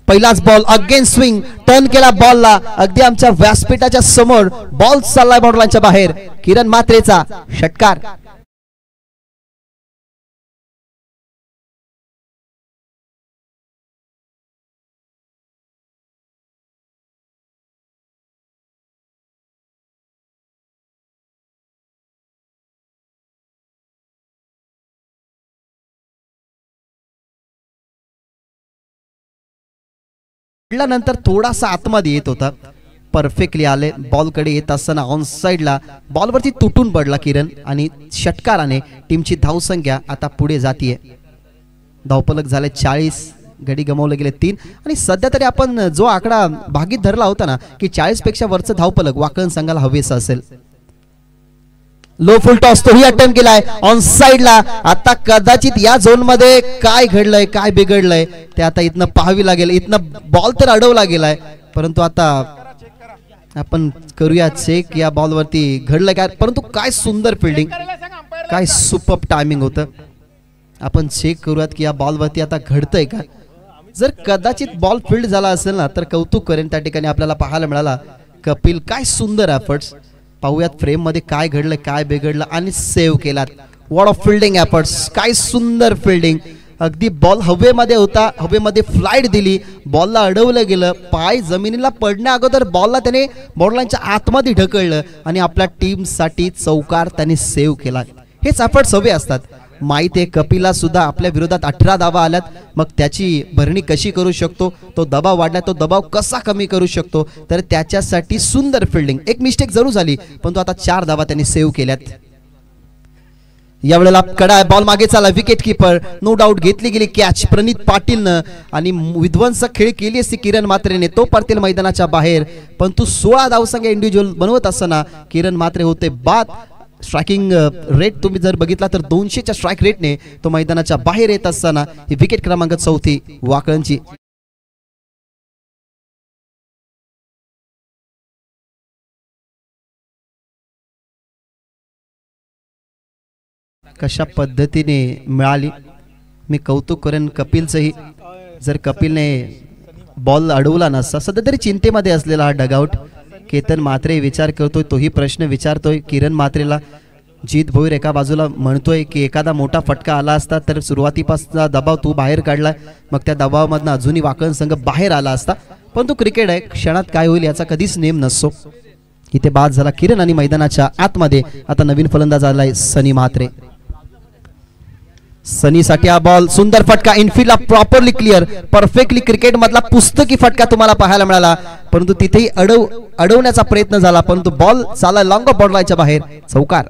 पहिलाच बॉल अगेन स्विंग, टर्न केला बॉलला, अगदी आमच्या व्यासपीठाच्या समोर बॉल चाललाय बाउंड्रीच्या बाहेर. किरण म्हात्रेचा षटकार. नंतर थोडासा आतमध्ये येत होता, परफेक्टली आले. बॉलकडे येत असताना ऑन साइडला बॉलवरती तुटून पडला किरण आणि षटकाराने टीमची धावसंख्या आता पुढे जातीये. धावफलक झाले 40, गडी गमावले गेले 3. आणि सध्या तरी आपण जो आकडा भागीत धरला होता ना की 40 पेक्षा वरचं धावफलक वाकळण संघाला हवेसं असेल. लो फुल टॉस तोही अटेम्प्ट केलाय ऑन साइडला. आता कदाचित या झोन मध्ये काय घडलंय, काय बिघडलंय ते आता इथनं पाहावी लागेल. इथनं बॉल तर अडवला गेलाय, परंतु आता आपण करूया चेक या बॉल वरती घडलंय काय. परंतु काय सुंदर फिल्डिंग, काय सुपर्ब टायमिंग होतं. आपण चेक करूयात की या बॉलवरती आता घडतंय का. जर कदाचित बॉल फील्ड झाला असेल ना तर कौतुक करेन. त्या ठिकाणी आपल्याला पाहायला मिळाला कपिल काय सुंदर एफर्ट्स. पाहूयात फ्रेम मध्ये काय घडलं काय बिघडलं आणि सेव्ह केलात. What of fielding efforts. काय सुंदर फिल्डिंग. अगदी बॉल हवेमध्ये होता, हवेमध्ये फ्लाईट दिली, बॉलला अडवलं गेलं, पाय जमिनीला पडण्या अगोदर बॉलला त्याने बॉललाईनच्या आतमध्ये ढकललं आणि आपल्या टीमसाठी चौकार त्याने सेव्ह केला. हेच एफर्ट्स हवे असतात. माहिती आहे कपिलला सुद्धा आपल्या विरोधात 18 धावा आल्यात. मग त्याची भरणी कशी करू शकतो, तो दबाव वाढला तो दबाव कसा कमी करू शकतो, तर त्याच्यासाठी सुंदर फिल्डिंग. एक मिस्टेक जरूर झाली पण तो आता 4 धावा त्यांनी सेव्ह केल्यात. यावेळेला कडा बॉल मागे चाला. विकेट किपर नो डाऊट घेतली गेली कॅच प्रणित पाटीलनं आणि विध्वंसक खेळ केली असती किरण म्हात्रेने. तो परतेल मैदानाच्या बाहेर परंतु 16 धावसंख्या इंडिव्हिज्युअल बनवत असताना किरण म्हात्रे होते बाद. स्ट्रायकिंग रेट तुम्ही जर बघितला तर 200च्या स्ट्राईक रेटने तो मैदानाच्या बाहेर येत असताना ही विकेट क्रमांक 4 वाकळंची. कशा पद्धतीने मिळाली. मी कौतुक करेन कपिलचंही. जर कपिलने बॉल अडवला नसता सध्या तरी चिंतेमध्ये असलेला हा डगआउट. केतन म्हात्रे विचार करतोय, तोही प्रश्न विचारतोय किरण म्हात्रेला. जीत भोईर एका बाजूला म्हणतोय की एखादा मोठा फटका आला असता तर सुरुवातीपासून दबाव तू बाहेर काढला, मग त्या दबावामधनं अजूनही वाकण संघ बाहेर आला असता. परंतु क्रिकेट आहे, क्षणात काय होईल याचा कधीच नेम नसतो. इथे बाद झाला किरण आणि मैदानाच्या आतमध्ये आता नवीन फलंदाज आलाय सनी म्हात्रे. सनीसाठी हा बॉल सुंदर फटका इनफिल्डला प्रॉपरली क्लिअर. परफेक्टली क्रिकेट मधला पुस्तकी फटका तुम्हाला पाहायला मिळाला. परंतु तिथेही अडवण्याचा प्रयत्न झाला परंतु बॉल चाला लॉंग ऑफ बॉर्डरच्या बाहेर. चौकार.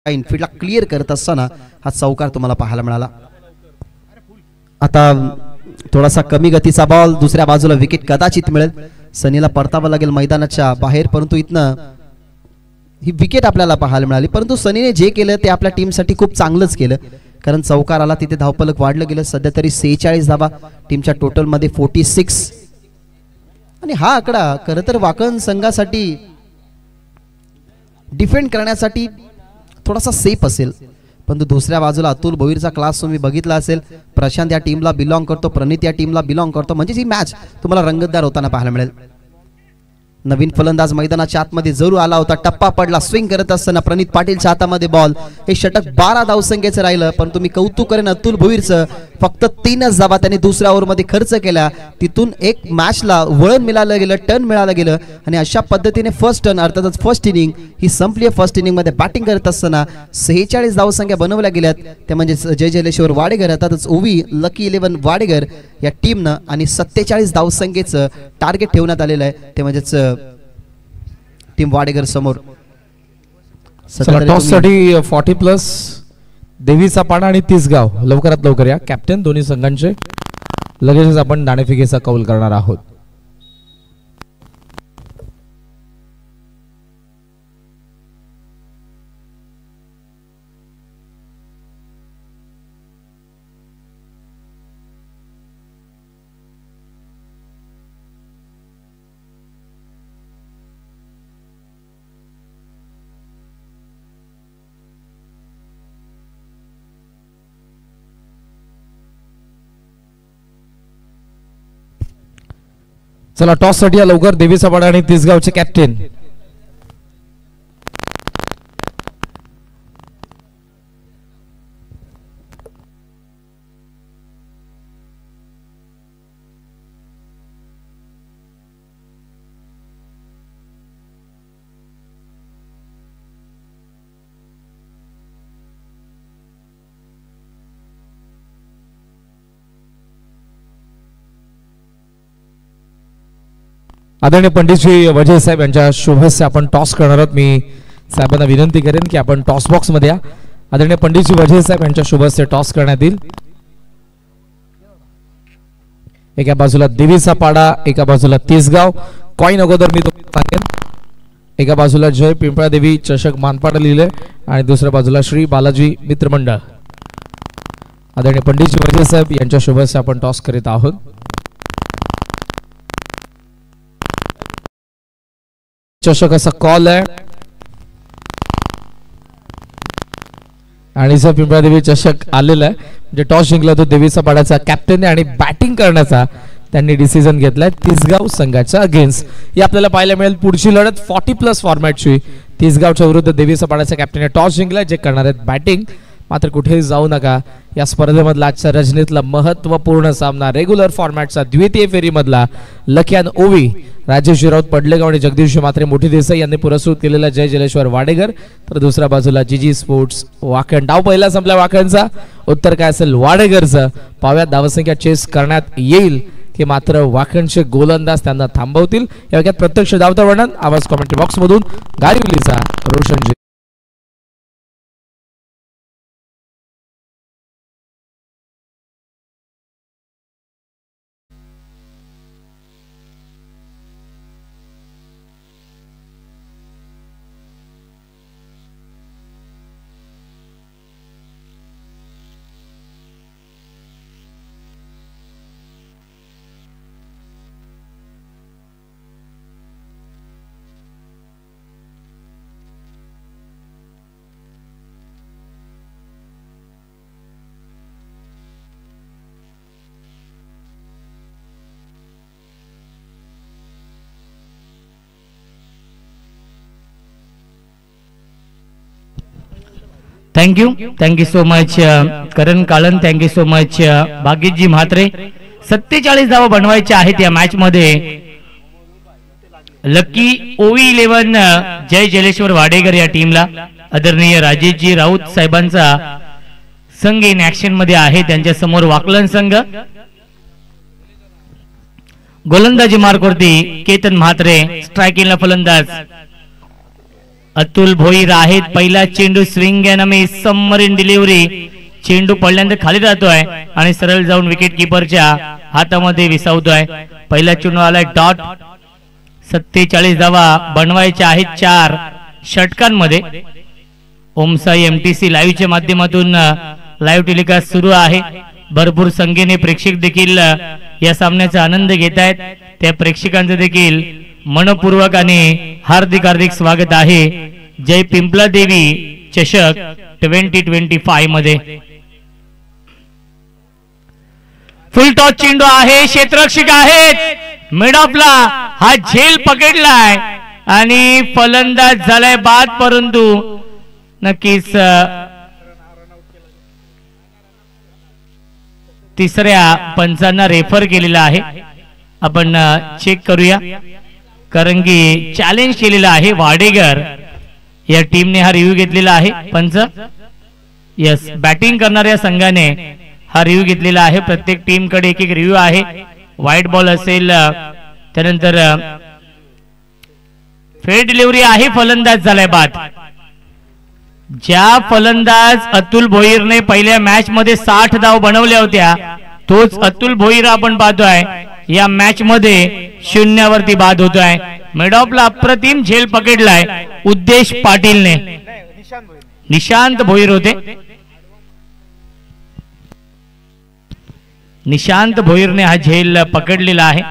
इनफिल्डला क्लिअर करत असताना हा चौकार तुम्हाला पाहायला मिळाला. आता थोडासा कमी गतीचा बॉल दुसऱ्या बाजूला विकेट कदाचित मिळेल. सनीला परतावं लागेल मैदानाच्या बाहेर परंतु इथनं ही विकेट आपल्याला पाहायला मिळाली. परंतु सनीने जे केलं ते आपल्या टीमसाठी खूप चांगलंच केलं कारण चौकार आला तिथे धावफलक वाढलं गेलं. सध्या तरी 46 धावा टीमच्या टोटल मध्ये 46 आणि हा आकडा खरं तर वाकण संघासाठी डिफेंड करण्यासाठी थोडासा सेफ असेल. परंतु दुसऱ्या बाजूला अतुल भोईरचा क्लास तुम्ही बघितला असेल. प्रशांत या टीमला बिलॉंग करतो, प्रणित या टीमला बिलॉंग करतो. म्हणजे ही मॅच तुम्हाला रंगतदार होताना पाहायला मिळेल. नवीन फलंदाज मैदानाच्या आतमध्ये जरूर आला होता. टप्पा पडला. स्विंग करत असताना प्रणित पाटीलच्या हातामध्ये बॉल. हे षटक 12 धावसंख्येचं राहिलं परंतु मी कौतुक करेन अतुल भोईरचं. फक्त 3च धावा त्याने दुसऱ्या ओव्हरमध्ये खर्च केल्या. तिथून एक मॅचला वळण मिळालं गेलं, टर्न मिळालं गेलं आणि अशा पद्धतीने फर्स्ट टर्न अर्थातच फर्स्ट इनिंग ही संपली. फर्स्ट इनिंग मध्ये बॅटिंग करत असताना 46 धावसंख्या बनवल्या गेल्यात. त्या म्हणजे जय जलेश्वर वाडेकर अर्थातच ओवी लकी 11 वाडेकर या टीमनं आणि 47 धावसंख्येचं टार्गेट ठेवण्यात आलेलं आहे. ते म्हणजेच टीम वाडेकर समोर. टॉस साठी 40+ देवीचा पाडा आणि तिसगाव. लवकरात लवकर या कॅप्टन दोन्ही संघांचे. लगेचच आपण नाणेफेकीचा कौल करणार आहोत. चला टॉस साठी या लवकर देवीचा पाडा आणि तिसगावचे कॅप्टन. आदरणीय पंडितजी वजय साहेब यांच्या शुभस्य आपण टॉस करणार आहोत. मी साहेबांना विनंती करेन की आपण टॉस बॉक्स मध्ये या. आदरणीय पंडितजी वजय साहेब यांच्या शुभस्य टॉस करण्यात येईल. एका बाजूला देवीचा पाडा, एका बाजूला तिसगाव. कॉइन अगोदर मी तुम्हाला सांगेन. एका बाजूला जय पिंपळा देवी चषक मानपाडा लिहिले आणि दुसऱ्या बाजूला श्री बालाजी मित्रमंडळ. आदरणीय पंडितजी वजय साहेब यांच्या शुभस्य आपण टॉस करीत आहोत. चषक असा कॉल आहे आणि जर पिंपळादेवी चषक आलेला आहे म्हणजे टॉस जिंकला तो देवीचा पाड्याचा कॅप्टन आणि बॅटिंग करण्याचा त्यांनी डिसिजन घेतलाय तिसगाव संघाच्या अगेन्स्ट. ही आपल्याला पाहायला मिळेल पुढची लढत 40+ फॉर्मॅटची. तिसगावच्या विरुद्ध देवीचा पाड्याचा कॅप्टन टॉस जिंकलाय जे करणार आहेत बॅटिंग. मात्र कुठेही जाऊ नका, या स्पर्धेमधला आजच्या रजनीतला महत्वपूर्ण सामना रेग्युलर फॉर्मॅटचा द्वितीय फेरीमधला लक्यान ओवी राजेश राऊत पडलेगाव आणि जगदीश मात्रे मोठी देसाई यांनी पुरस्कृत केलेला जय जलेश्वर वाडेकर, तर दुसऱ्या बाजूला जीजी स्पोर्ट्स वाकण. डाव पहिला संपला वाकणचा, उत्तर काय असेल वाडेकरचं. पाव्यात धावसंख्या चेस करण्यात येईल की मात्र वाकणचे गोलंदाज त्यांना थांबवतील. या वाक्यात प्रत्यक्ष धावता वर्णन आवाज कॉमेंट्री बॉक्स मधून गारिवलीचा Roshanji. Thank you so much Karan Kalan. Thank you so much Bhagyaji Mhatre. 47 धावा बनवायच्या आहेत या मॅच मध्ये. लकी ओवी 11 जय जलेश्वर वाडेकर या टीमला आदरणीय राजेशजी राऊत साहेबांचा संघ इन ऍक्शन मध्ये आहे. त्यांच्या समोर वाकलन संघ. गोलंदाजी मार्कवरती केतन म्हात्रे, स्ट्रायकिंगला फलंदाज अतुल भोईर आहेत. पहिला चेंडू स्विंग एनमी सबमरीन डिलिव्हरी. चेंडू पडल्यानंतर खाली जातोय आणि सरळ जाऊन विकेट किपरच्या हातामध्ये विसावतोय. पहिला चेंडू आलाय डॉट. 47 धावा बनवायच्या आहेत 4 षटकांमध्ये. ओमसाई MTC लाईव्हच्या माध्यमातून लाईव्ह टेलिकास्ट सुरू आहे. भरपूर संख्येने प्रेक्षक देखील या सामन्याचा आनंद घेत आहेत. त्या प्रेक्षकांचं देखील मनपूर्वक आणि हार्दिक स्वागत आहे जय पिंपला देवी चषक 2025 मध्ये. फुल टॉस चेंडू आहे. क्षेत्ररक्षक आहेत. मिड ऑफला हा झेल पकडलाय आणि फलंदाज झालाय बाद, परंतु नक्कीच तिसऱ्या पंचांना रेफर केलेला आहे. आपण चेक करूया, कारण की चॅलेंज केलेला आहे वाडेकर या टीमने. हा रिव्ह्यू घेतलेला आहे पंच. यस, बॅटिंग करणाऱ्या संघाने हा रिव्ह्यू घेतलेला आहे. प्रत्येक टीम कडे एक रिव्ह्यू आहे. व्हाईट बॉल असेल, त्यानंतर फेड डिलिव्हरी आहे. फलंदाज झालाय बाद. ज्या फलंदाज अतुल भोईरने पहिल्या मॅच मध्ये 60 धाव बनवल्या होत्या, तोच अतुल भोईर आपण पाहतोय या मॅच मध्ये 0 वरती बाद होतोय. मिड ऑफला अप्रतिम झेल पकडलाय उद्देश पाटीलने. निशांत भोईर होते. निशांत भोईरने हा झेल पकडलेला आहे.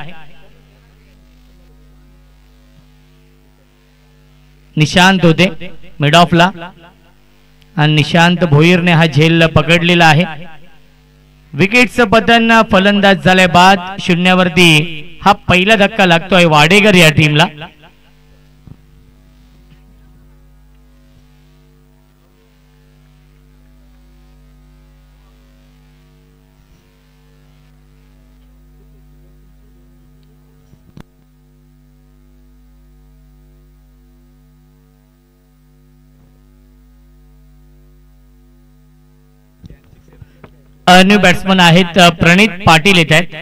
निशांत होते मिड ऑफला आणि निशांत भोईरने हा झेल पकडलेला आहे. विकेटचं पतन, फलंदाज झालाय बाद. 0 वरती हा पहिला धक्का लागतोय वाडेकर या टीमला. न्यू बॅट्समन आहेत प्रणित पाटील येत आहेत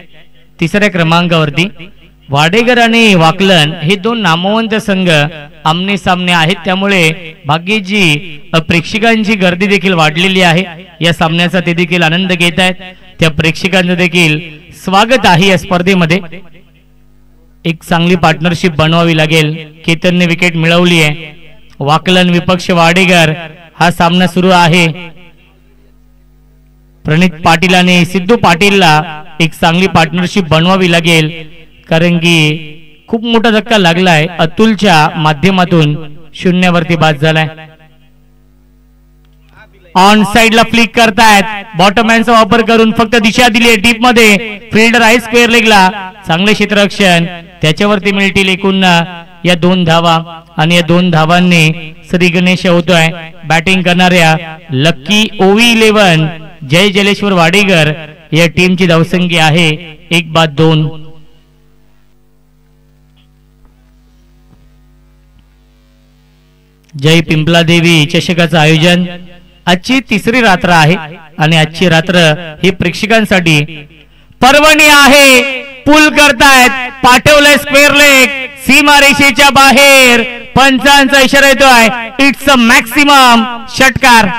तिसऱ्या क्रमांकावरती. वाडेकर आणि वाकलन हे दोन नामवंत संघ आमने सामने आहेत, त्यामुळे भाग्यजी प्रेक्षकांची गर्दी देखील वाढलेली आहे या सामन्याचा. ते देखील आनंद घेत आहेत. त्या प्रेक्षकांचं देखील स्वागत आहे या स्पर्धेमध्ये. एक चांगली पार्टनरशिप बनवावी लागेल. केतनने विकेट मिळवली आहे. वाकलन विपक्ष वाडेकर हा सामना सुरू आहे. प्रणित पाटील आणि सिद्धू पाटीलला एक चांगली पार्टनरशिप बनवावी लागेल, कारण की खूप मोठा धक्का लागलाय. अतुलच्या माध्यमातून शून्यावरती बाद झालाय. ऑन साइडला फ्लिक करतायत. बॉटमॅनचा वापर करून फक्त दिशा दिली आहे डीप मध्ये. फिल्डर आहे स्क्वेअर लेगला. चांगले क्षेत्ररक्षण त्याच्यावरती मिळतील. एकूण या 2 धावा आणि या 2 धावांनी श्री गणेश होतोय. बॅटिंग करणाऱ्या लकी OV11 जय जलेश्वर वाडेकर या टीमची धावसंख्या आहे 1/2. जय पिंपला देवी चषकाचं आयोजन. आजची 3री रात्र आहे आणि आजची रात्र ही प्रेक्षकांसाठी पर्वणी आहे. पुल करतायत. पाठवलंय स्क्वेअर लेग. सीमारेषेच्या बाहेर. पंचांचा इशारा येतोय. इट्स अ मॅक्सिमम षटकार.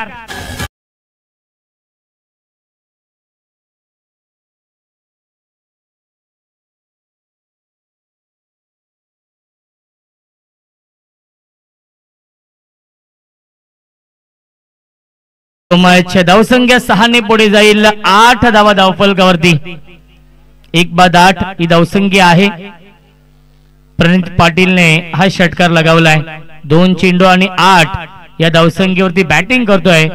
धावसंख्या 6 ने पुढे जाईल. 8 धावा धावफलकावरती. 1/8 ही धावसंख्या आहे. प्रणित पाटीलने हा षटकार लगावलाय. 2 चेंडू आणि 8 या धावसंख्येवरती बॅटिंग करतोय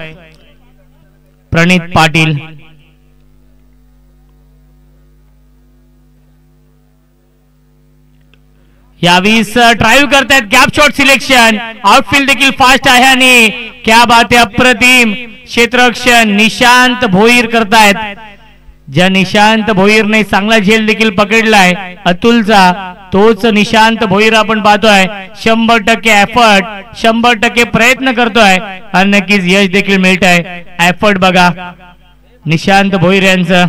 प्रणित पाटील. यावेळेस ड्राईव्ह करतायत. Gap shot selection. आउटफील्ड देखील फास्ट आहे आणि क्या बात आहे. अप्रतिम क्षेत्ररक्षण निशांत भोईर करतायत. ज्या निशांत भोईरने चांगला झेल देखील पकडलाय अतुलचा, तोच निशांत भोईर आपण पाहतोय. 100% एफर्ट, 100% प्रयत्न करतोय आणि नक्कीच यश देखील मिळत आहे. एफर्ट बघा निशांत भोईर यांचं.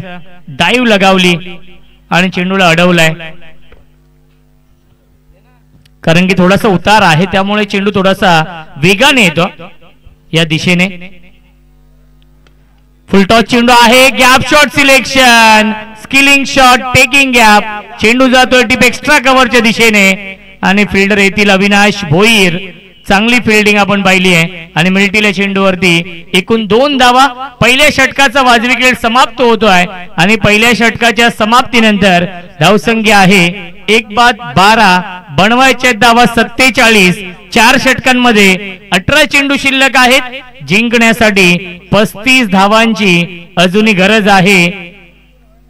डाईव्ह लगावली आणि चेंडूला अडवलाय. कारण की थोडासा उतार आहे त्यामुळे चेंडू थोडासा वेगाने येतो या दिशेने. फुलटॉस चेंडू आहे. Gap shot selection. Skilling shot taking gap. चेंडू जातोय टीप एक्स्ट्रा कव्हरच्या दिशेने आणि फिल्डर येतील अविनाश भोईर. चांगली फिल्डिंग आपण पाहिली आहे आणि मिळतील या चेंडूवरती. एकूण 2 धावा. पहिल्या षटकाचा वाजवी खेळ समाप्त होतोय आणि पहिल्या षटकाच्या समाप्तीनंतर धावसंख्या आहे 1/12. बनवायच्या धावा 47. 4 षटकांमध्ये 18 चेंडू शिल्लक आहेत. जिंकण्यासाठी 35 धावांची अजूनही गरज आहे.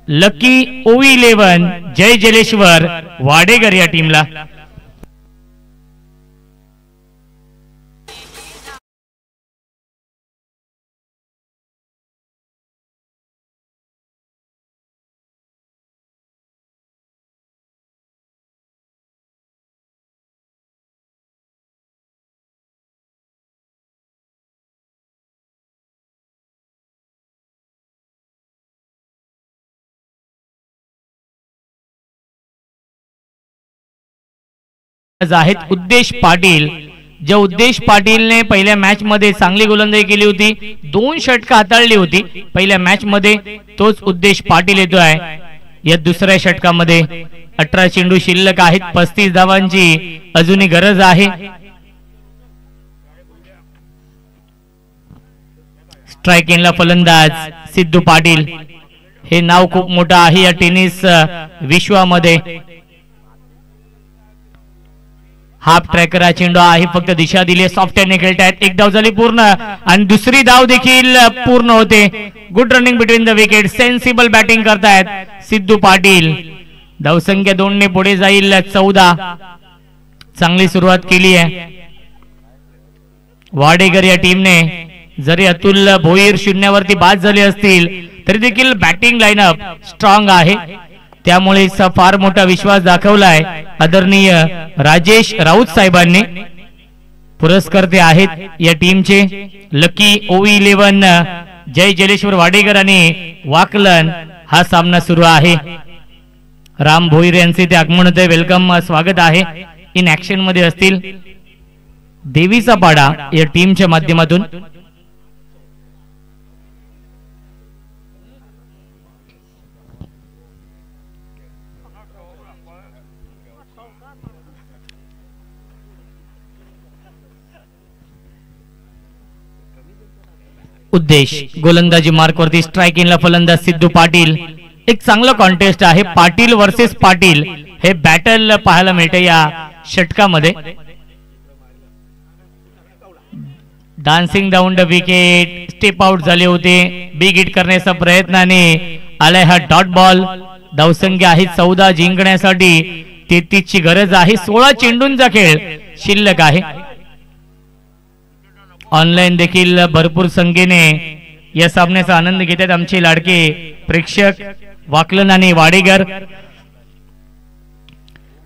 लकी OV11 जय जलेश्वर वाडेकर या टीमला. आहेत उद्देश पाटील. ज्या उद्देश पाटीलने पहिल्या मॅच मध्ये चांगली गोलंदाजी केली होती, 2 षटक हाताळली होती पहिल्या मॅच मध्ये, तोच उद्देश पाटील येतोय या दुसऱ्या षटकामध्ये. 18 चेंडू शिल्लक आहेत. 35 धावांची अजूनही गरज आहे. स्ट्रायकिंगला फलंदाज सिद्धू पाटील. हे नाव खूप मोठं आहे या टेनिस विश्वामध्ये. हाफ ट्रॅकर हा चेंडू आहे. फक्त दिशा दिली. सॉफ्ट हँडने खेळतायत. 1 धाव झाली पूर्ण आणि दुसरी धाव देखील पूर्ण होते. Good running between the wicket. Sensible batting करतायत सिद्धू पाटील. धावसंख्या 2 ने पुढे जाईल. 14. चांगली सुरुवात केली आहे वाडेकर या टीमने. जरी अतुल भोईर शून्यावरती बाद झाले असतील तरी देखील बॅटिंग लाईनअप स्ट्रॉंग आहे. त्यामुळे फार मोठा विश्वास दाखवलाय आदरणीय राजेश राऊत साहेबांनी. पुरस्कर्ते आहेत या टीमचे लकी OV11 जय जलेश्वर वाडेकर आणि वाकलन. हा सामना सुरू आहे. राम भोईर यांचे ते आगमन होते. वेलकम स्वागत आहे. इन ऍक्शन मध्ये असतील देवीचा पाडा या टीमच्या माध्यमातून. उद्देश गोलंदाजी मार्क वरती. स्ट्रायकिंगला फलंदाज सिद्धू पाटील. एक चांगला कॉन्टेस्ट आहे. पाटील वर्सेस पाटील हे बॅटल पाहायला मिळते या षटकामध्ये. Dancing down the wicket, step out झाले होते, बिग हिट करण्याचा प्रयत्नाने आलाय हा डॉट बॉल. धावसंख्या आहे 14 जिंकण्यासाठी 33 ची गरज आहे. 16 चेंडूंचा खेळ शिल्लक आहे. ऑनलाईन देखील भरपूर संख्येने या सामन्याचा आनंद घेतात आमचे लाडके प्रेक्षक वाकलन आणि वाडेकर.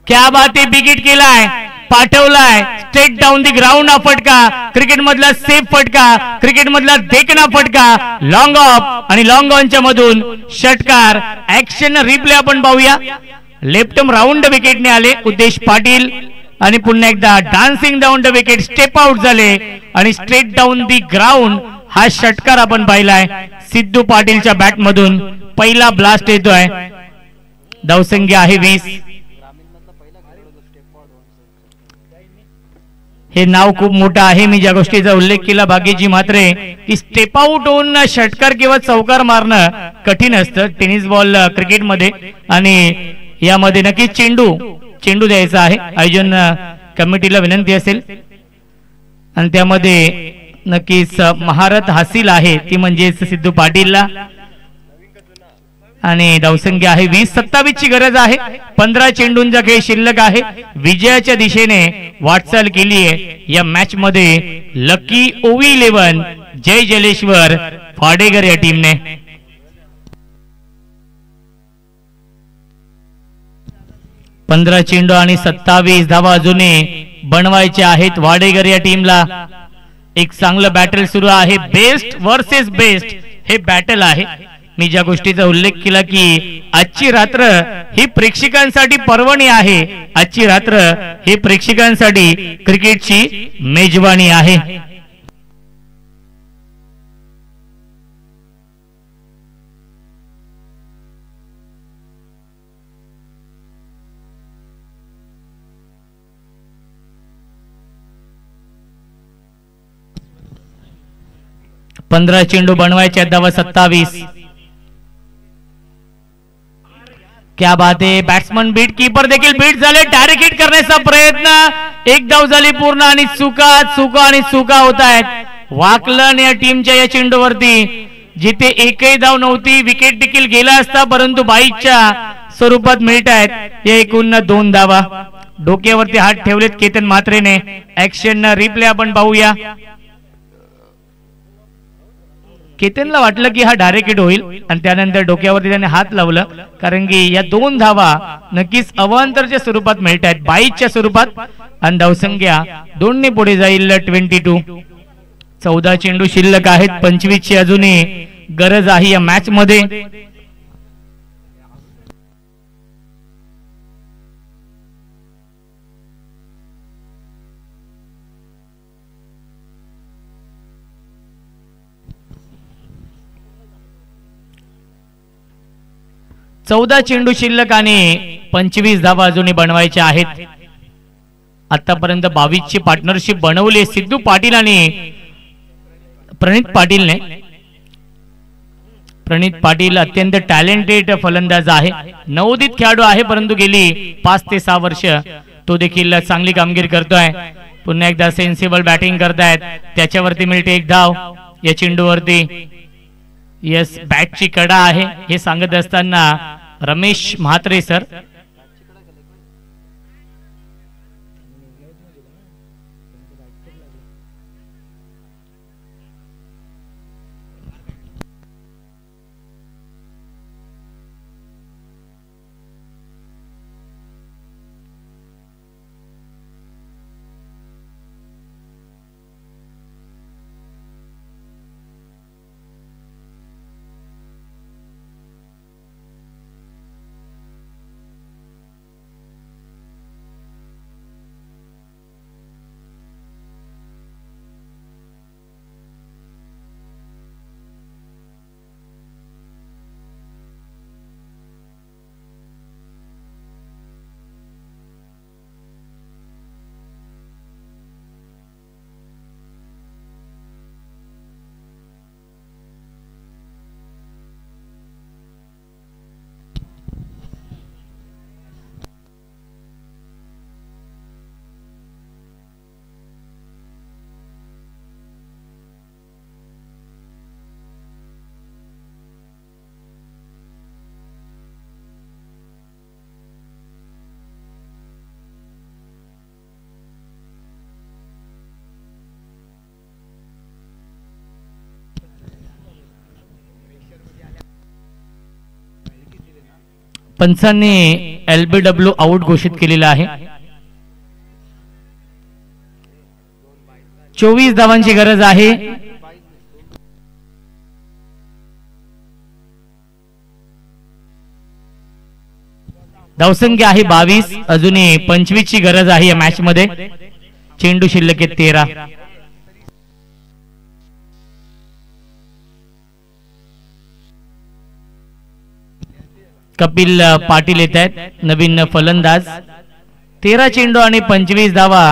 क्या बात आहे, बिगिट केलाय, पाठवलाय स्ट्रेट डाऊन दी ग्राउंड. हा फटका क्रिकेट मधला सेफ फटका, क्रिकेट मधला देखना फटका, लॉंग ऑफ आणि लॉंग ऑनच्या मधून षटकार. ऍक्शन रिप्ले आपण पाहूया. लेफ्ट राऊंड विकेटने आले उद्देश पाटील आणि पुन्हा एकदा dancing down the wicket, step out झाले आणि स्ट्रेट डाऊन दी ग्राउंड हा षटकार आपण पाहिलाय. सिद्धू पाटीलच्या बॅट मधून पहिला ब्लास्ट येतोय. धावसंख्या आहे 20. हे नाव खूप मोठं आहे. मी ज्या गोष्टीचा उल्लेख केला भाग्यजी म्हात्रे की स्टेप आउट होऊन षटकार किंवा चौकार मारणं कठीण असतं टेनिस बॉल क्रिकेटमध्ये आणि यामध्ये नक्कीच चेंडू द्यायचा आहे. आयोजन कमिटीला विनंती असेल आणि त्यामध्ये नक्कीच महारत हासिल आहे ती म्हणजे सिद्धू पाटीलला. आणि धावसंख्या आहे 20. 27 ची गरज आहे. 15 चेंडूंचा खेळ शिल्लक आहे. विजयाच्या दिशेने वाटचाल केली आहे या मॅच मध्ये लकी ओवी 11 जय जलेश्वर फाडेकर या टीमने. पंधरा चेंडू आणि 27 धावा अजूनही बनवायचे आहेत वाडेकर या टीमला. एक चांगलं बॅटल सुरू आहे. बेस्ट वर्सेस बेस्ट हे बॅटल आहे. मी ज्या गोष्टीचा उल्लेख केला की आजची रात्र ही प्रेक्षकांसाठी पर्वणी आहे. आजची रात्र ही प्रेक्षकांसाठी क्रिकेटची मेजवानी आहे. पंधरा चेंडू बनवायचे, धावा 27. क्या बात आहे, बॅट्समन बीट, कीपर देखील बीट झाले. डायरेक्ट हिट करण्याचा प्रयत्न, एक धाव झाली पूर्ण आणि चुका होत आहेत वाकलन या टीमच्या या चेंडूवरती. जिथे एकही धाव नव्हती, विकेट देखील गेला असता परंतु बाईच्या स्वरूपात मिळत आहेत या एकूण 2 धावा. डोक्यावरती हात ठेवलेत केतन म्हात्रेने. ऍक्शन रिप्ले आपण पाहूया. केतनला वाटलं की हा डायरेक्ट हिट होईल आणि त्यानंतर डोक्यावरती त्याने हात लावलं कारण की या 2 धावा नक्कीच अवांतरच्या स्वरूपात मिळत आहेत, 22च्या स्वरूपात आणि धावसंख्या 2 ने पुढे जाईल 22. 14 चेंडू शिल्लक आहेत. 25 ची अजूनही गरज आहे या मॅच मध्ये. चौदा चेंडू शिल्लक आणि 25 धावा अजूनही बनवायच्या आहेत. आतापर्यंत 22 ची पार्टनरशिप बनवली सिद्धू पाटील आणि प्रणित पाटीलने. प्रणित पाटील अत्यंत टॅलेंटेड फलंदाज आहे, नवोदित खेळाडू आहे परंतु गेली 5 ते 6 वर्ष तो देखील चांगली कामगिरी करतोय. पुन्हा एकदा सेन्सिबल बॅटिंग करतायत, त्याच्यावरती मिळते 1 धाव या चेंडूवरती. यस, बॅटची कडा आहे हे सांगत असताना रमेश म्हात्रे सर. पंचांनी LBW आउट घोषित केलेला आहे. 24 धावांची गरज आहे. धावसंख्या आहे 22. अजूनही 25 ची गरज आहे या मॅच मध्ये. चेंडू शिल्लक आहे 13. कपिल पाटील येत आहेत नवीन फलंदाज. 13 चेंडू आणि 25 धावा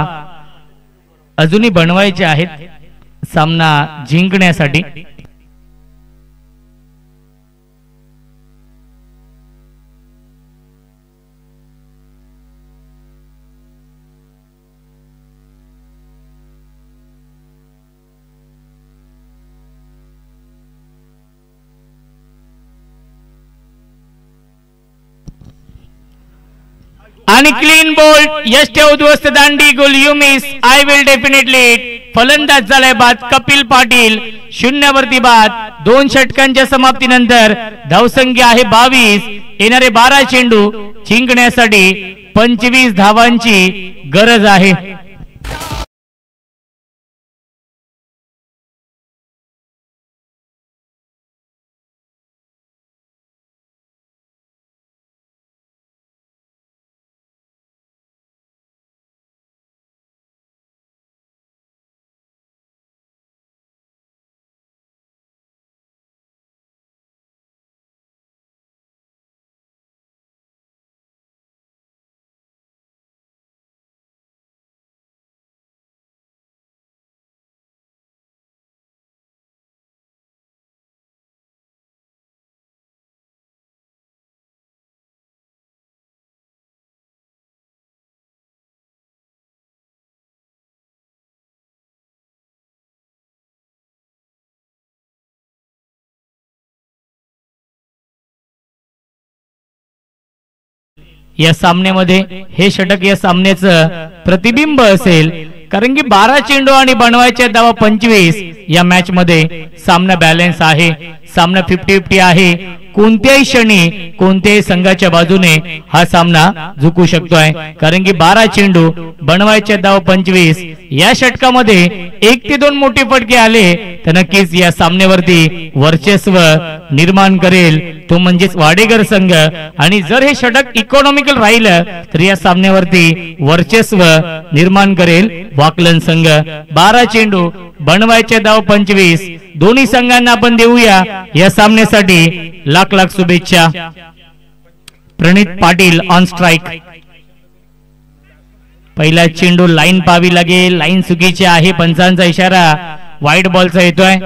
अजूनही बनवायचे आहेत सामना जिंकण्यासाठी. आणि क्लीन बोल्ट. यश ठेव उद्ध्वस्त दांडी. गोल you miss. I will definitely. फलंदाज झालाय बाद कपिल पाटील. 0 वरती बाद. 2 षटकांच्या समाप्तीनंतर धावसंख्या आहे 22. येणारे 12 चेंडू जिंकण्यासाठी 25 धावांची गरज आहे. या सामन्यामध्ये हे षटक या सामन्याचं प्रतिबिंब असेल, कारण की 12 चेंडू आणि बनवायच्या धावा 25. या मॅच मध्ये सामना बॅलन्स आहे, सामना 50-50 आहे. कोणत्याही क्षणी कोणत्याही संघाच्या बाजूने हा सामना झुकू शकतोय, कारण की 12 चेंडू बनवायच्या धावा 25. या षटकामध्ये 1 ते 2 मोठे फटके आले तर नक्कीच या सामन्यावरती वर्चस्व निर्माण करेल तो म्हणजेच वाडेकर संघ. आणि जर हे षटक इकॉनॉमिकल राहिलं तर या सामन्यावरती वर्चस्व निर्माण करेल वाकलन संघ. 12 चेंडू बनवायच्या धावा 25. दोन्ही संघांना आपण देऊया या सामन्यासाठी लाख लाख शुभेच्छा. प्रणित पाटील ऑन स्ट्राइक. पहिला चेंडू लाईन पाहावी लागेल, लाईन चुकीची आहे. पंचांचा इशारा व्हाईट बॉलचा येतोय.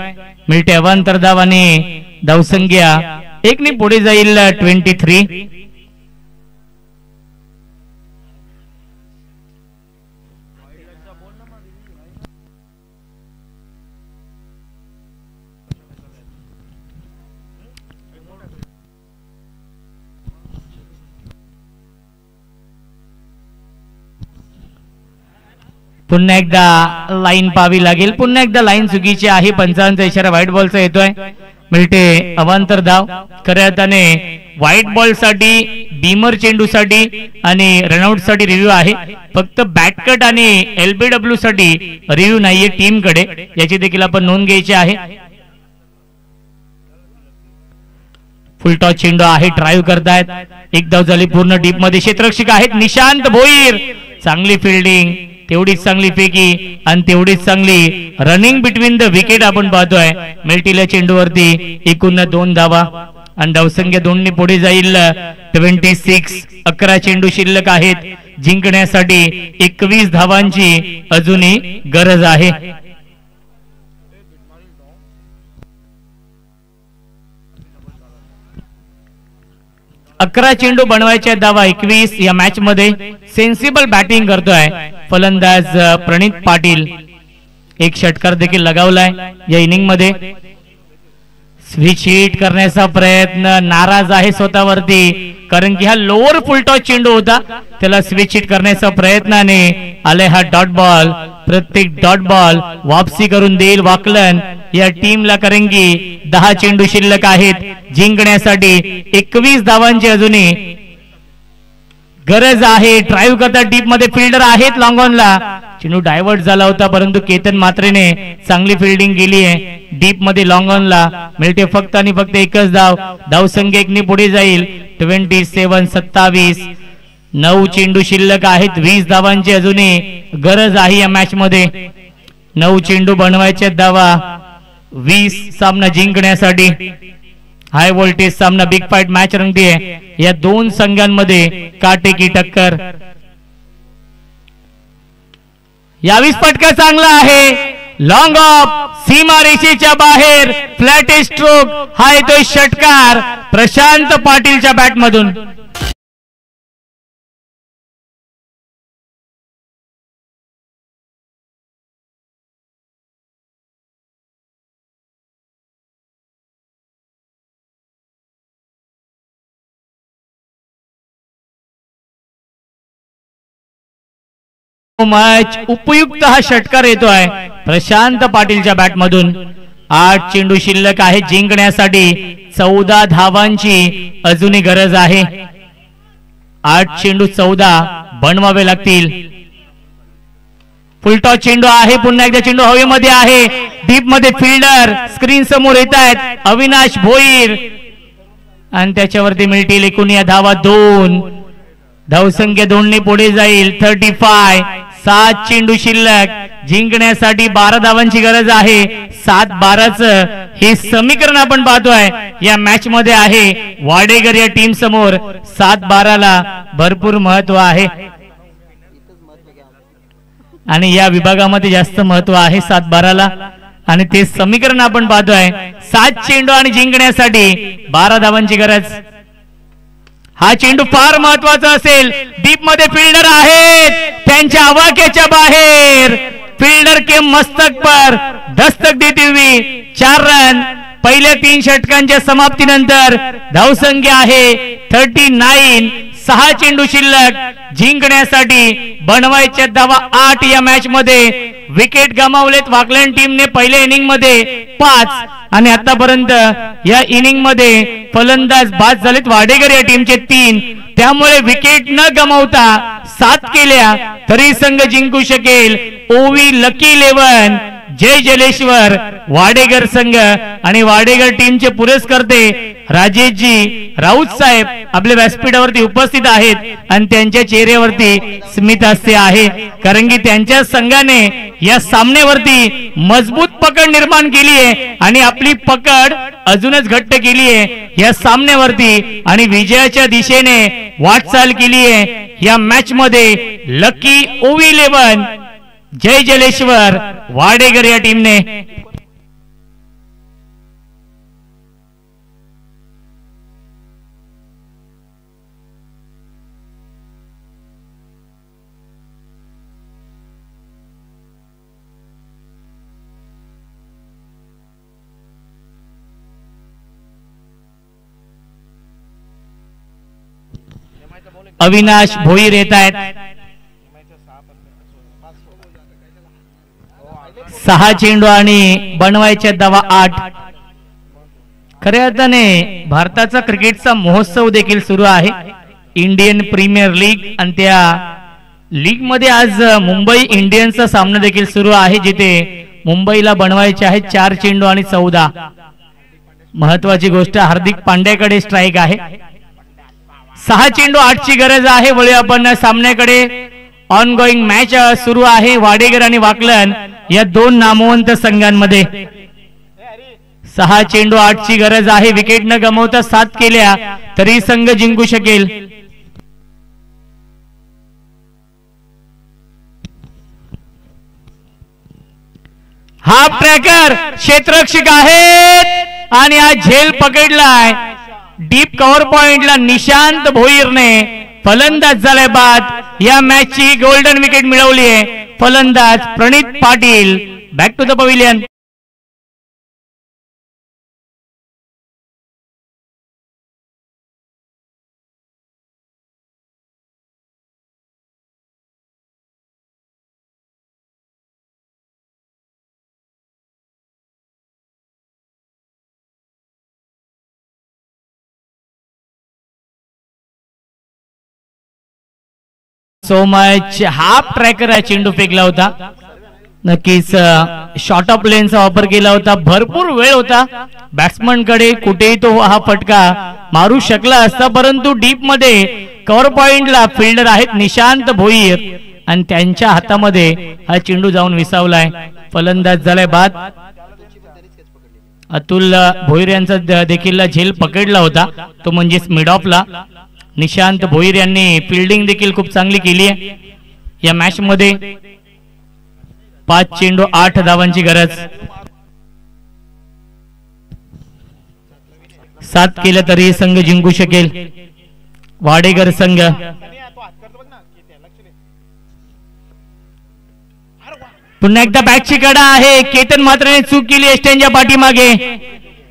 मिळते अवांतर धाव आणि धावसंख्या 1 ने पुढे जाईल 23. पुन्हा एकदा लाईन पाहावी लागेल. पुन्हा एकदा लाईन चुकीची आहे. पंचांचा इशारा व्हाईट बॉलचा येतोय. मिळते अवांतर धाव. खऱ्या अर्थाने व्हाईट बॉल साठी, बीमर चेंडू साठी आणि रनआउट साठी रिव्ह्यू आहे. फक्त बॅटकट आणि LBW साठी रिव्ह्यू नाहीये टीम कडे, याची देखील आपण नोंद घ्यायची आहे. फुल टॉस चेंडू आहे. ड्राईव्ह करतायत. एक धाव झाली पूर्ण. डीप मध्ये क्षेत्ररक्षक आहेत निशांत भोईर. चांगली फिल्डिंग, तेवढीच चांगली फेकी आणि तेवढीच चांगली रनिंग बिटवीन द विकेट आपण पाहतोय. मिल्टीला चेंडूवरती एकूण 2 धावा आणि धावसंख्या 2 ने पुढे जाईल 26. 11 चेंडू शिल्लक आहेत. जिंकण्यासाठी 21 धावांची अजूनही गरज आहे. अकरा चेंडू बनवायच्या धावा 21. या मॅच मध्ये सेन्सिबल बॅटिंग करतोय फलंदाज प्रणित पाटील. एक षटकार देखील लगावलाय या इनिंग मध्ये. स्विच हिट करण्याचा प्रयत्न, नाराज आहे स्वतःवरती, कारण की हा लोअर फुलटॉस चेंडू होता. त्याला स्विच हिट करण्याचा प्रयत्नाने आले हा डॉट बॉल. प्रत्येक डॉट बॉल वापसी करून देईल वाकलन या टीमला, कारण की 10 चेंडू शिल्लक आहेत. जिंकण्यासाठी 21 धावांची अजूनही गरज आहे. ड्राईव्ह करता डीप मध्ये फिल्डर आहेत लॉंग ऑनला. चेंडू डायव्हर्ट झाला होता परंतु केतन मात्रेने चांगली फिल्डिंग केली आहे. डीप मध्ये लॉंग ऑनला मिळते फक्त आणि फक्त एकच धाव. धावसंख्या एकने पुढे जाईल. 27-27. 9 चेंडू शिल्लक आहेत. 20 धावांची अजूनही गरज आहे या मॅच मध्ये. 9 चेंडू बनवायचे धावा 20 सामना जिंकण्यासाठी. हाय व्होल्टेज सामना बिग फाईट मॅच रंगतीये. या दोन संघांमध्ये काटेकी टक्कर. यावीस फटका चांगला आहे. लॉंग ऑफ सीमारेषेच्या बाहेर फ्लॅट स्ट्रोक हा येतोय षटकार प्रशांत पाटीलच्या बॅट मधून. मॅच उपयुक्त हा षटकार येतोय प्रशांत पाटीलच्या बॅट मधून. 8 चेंडू शिल्लक आहे जिंकण्यासाठी. 14 धावांची अजूनही गरज आहे. 8 चेंडू 14 बनवावे लागतील. फुलटॉस चेंडू आहे. पुन्हा एकदा चेंडू हवेमध्ये आहे. डीप मध्ये फिल्डर स्क्रीन समोर येत आहेत. अविनाश भोईर आणि त्याच्यावरती मिळतील एकूण या धावा 2. धावसंख्या 2 ने पुढे जाईल. 35. 7 चेंडू शिल्लक जिंकण्यासाठी 12 धावांची गरज आहे. 7-12 हे समीकरण आपण पाहतोय या मॅच मध्ये आहे. वाडेकर या टीम समोर 7-12ला भरपूर महत्व आहे आणि या विभागामध्ये जास्त महत्व आहे 7-12ला आणि ते समीकरण आपण पाहतोय. 7 चेंडू आणि जिंकण्यासाठी 12 धावांची गरज. हा चेंडू फार महत्वाचा असेल. डीप मध्ये फिल्डर आहेत. त्यांच्या आवाक्याच्या बाहेर फिल्डर के मस्तक पर दस्तक देती हुई 4 रन. पहिल्या 3 षटकांच्या समाप्तीनंतर धावसंख्या आहे 39. 6 चेंडू शिल्लक जिंकण्यासाठी बनवायच्या धावा 8 या मॅच मध्ये. विकेट गमावलेत वाकलँड टीमने पहिल्या इनिंग मध्ये 5 आणि आतापर्यंत या इनिंग मध्ये फलंदाज बाद झालेत वाडेकर या टीमचे 3. त्यामुळे विकेट न गमावता 7 केल्या तरी संघ जिंकू शकेल. ओवी लकी 11 जय जलेश्वर वाडेकर संघ आणि वाडेकर टीमचे पुरस्कर्ते राजेशजी राऊत साहेब आपल्या व्यासपीठावरती उपस्थित आहेत आणि त्यांच्या चेहऱ्यावरती स्मित हास्य आहे कारण की त्यांच्या संघाने या सामन्यावरती मजबूत पकड निर्माण केली आहे आणि आपली पकड अजूनच घट्ट केली आहे या सामन्यावरती आणि विजयाच्या दिशेने वाटचाल केली आहे या मॅच मध्ये. लकी ओवी 11 जय जलेश्वर वाडेकर या टीमने. अविनाश भोईर येत आहेत. 6 चेंडू आणि बनवायच्या धावा 8. खऱ्या अर्थाने भारताचा क्रिकेटचा महोत्सव देखील सुरू आहे. इंडियन प्रीमियर लीग आणि त्या लीग मध्ये आज मुंबई इंडियन्सचा सामना देखील सुरू आहे जिथे मुंबईला बनवायचे आहेत 4 चेंडू आणि 14. महत्वाची गोष्ट हार्दिक पांड्याकडे स्ट्राइक आहे. 6 चेंडू 8 ची गरज आहे. वळूया आपण सामन्याकडे. ऑन गोईंग मॅच सुरू आहे वाडेकर आणि वाकलन या 2 नामवंत संघांमध्ये. 6 चेंडू 8 ची गरज आहे. विकेट न गमावता 7 केल्या तरी संघ जिंकू शकेल. हाफ ट्रॅकर क्षेत्ररक्षक आहेत आणि हा झेल पकडलाय. डीप कव्हर पॉइंटला निशांत भोईरने फलंदाज झालाय बाद या मॅचची गोल्डन विकेट मिळवली आहे. फलंदाज Pranit Patil. Back to the pavilion. So much. Half tracker आहे चेंडू फेकला होता. नक्कीच शॉर्ट ऑफ लेनचा वापर केला होता. भरपूर वेळ होता बॅट्समन कडे, कुठेही तो हा फटका मारू शकला असता, परंतु डीप मध्ये कव्हर पॉइंटला फिल्डर आहेत निशांत भोईर आणि त्यांच्या हातामध्ये हा चेंडू जाऊन विसावलाय. फलंदाज झालाय बाद. अतुल भोईर यांचा देखील झेल पकडला होता, तो म्हणजेच मिड ऑफला. निशांत भोईर यांनी फिल्डिंग देखील खूप चांगली केली आहे या मॅच मध्ये. 5 चेंडू 8 धावांची गरज. 7 केलं तरी संघ जिंकू शकेल वाडेकर संघ. पुन्हा एकदा बॅटची कडा आहे. केतन मात्र चूक केली एस्टनच्या पाठीमागे.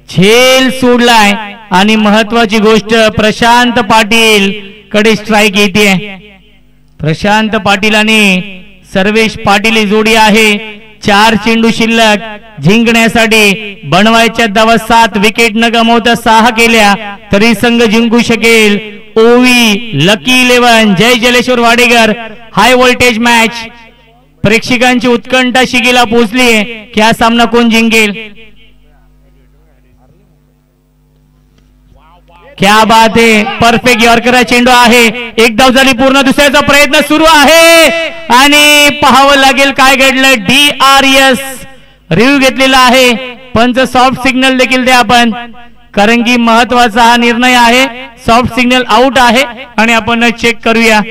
झेल सोडलाय आणि महत्वाची गोष्ट प्रशांत पाटील कडे स्ट्राइक येते. प्रशांत पाटील आणि सर्वेश पाटील ही जोडी आहे. 4 चेंडू शिल्लक. जिंकण्यासाठी बनवायच्या धावा 7, विकेट न गमावता 6 केल्या तरी संघ जिंकू शकेल. Ovi lucky 11 Jay Jaleshwar Wadekar. High voltage match. प्रेक्षकांची उत्कंठा शिगेला पोहोचली की हा सामना कोण जिंकेल. क्या बात आहे. परफेक्ट यॉर्कर चेंडू आहे. एक धाव झाली पूर्ण. दुसऱ्याचा प्रयत्न सुरू आहे आणि पाहावं लागेल काय घडलं. DRS रिव्ह्यू घेतलेला आहे. पंच सॉफ्ट सिग्नल देखील द्या आपण, कारण की महत्वाचा हा निर्णय आहे. सॉफ्ट सिग्नल आउट आहे आणि आपण चेक करूया,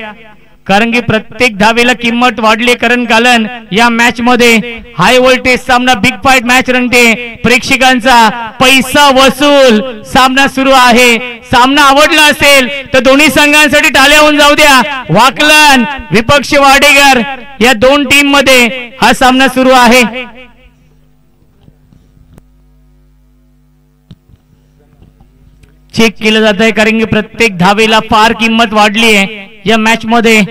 कारण की प्रत्येक धावेला किंमत वाढली. करण कालन या मॅच मध्ये हाय व्होल्टेज सामना, बिग फाईट मॅच रंगते. प्रेक्षकांचा पैसा वसूल सामना सुरू आहे. सामना आवडला असेल तर दोन्ही संघांसाठी टाळ्या होऊन जाऊ द्या. वाकलन विपक्ष वाडेकर या 2 टीम मध्ये हा सामना सुरू आहे. चेक केलं जात आहे, कारण की प्रत्येक धावेला फार किंमत वाढली आहे या मॅच मध्ये.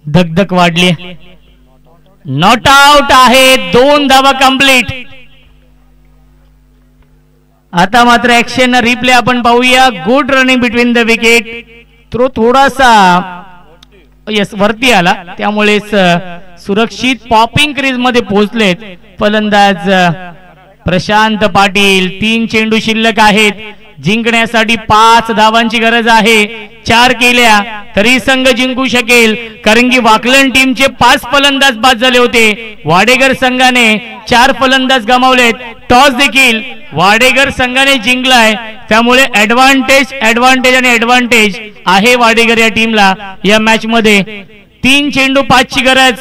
धगधग वाढली. नॉट आउट आहे. 2 धावा कंप्लीट. आता मात्र ऍक्शन रिप्ले आपण पाहूया. Good running between the wicket. Throw थोडासा वरती आला, त्यामुळे सुरक्षित पॉपिंग क्रीज मध्ये पोहोचलेत फलंदाज प्रशांत पाटील. 3 चेंडू शिल्लक आहेत. जिंकण्यासाठी 5 धावांची गरज आहे. 4 केल्या तरी संघ जिंकू शकेल, कारण की वाकलन टीमचे 5 फलंदाज बाद झाले होते. वाडेकर संघाने 4 फलंदाज गमावलेत. टॉस देखील वाडेकर संघाने जिंकलाय, त्यामुळे ऍडव्हान्टेज आणि ऍडव्हान्टेज आहे वाडेकर या टीमला या मॅच मध्ये. 3 चेंडू 5 ची गरज.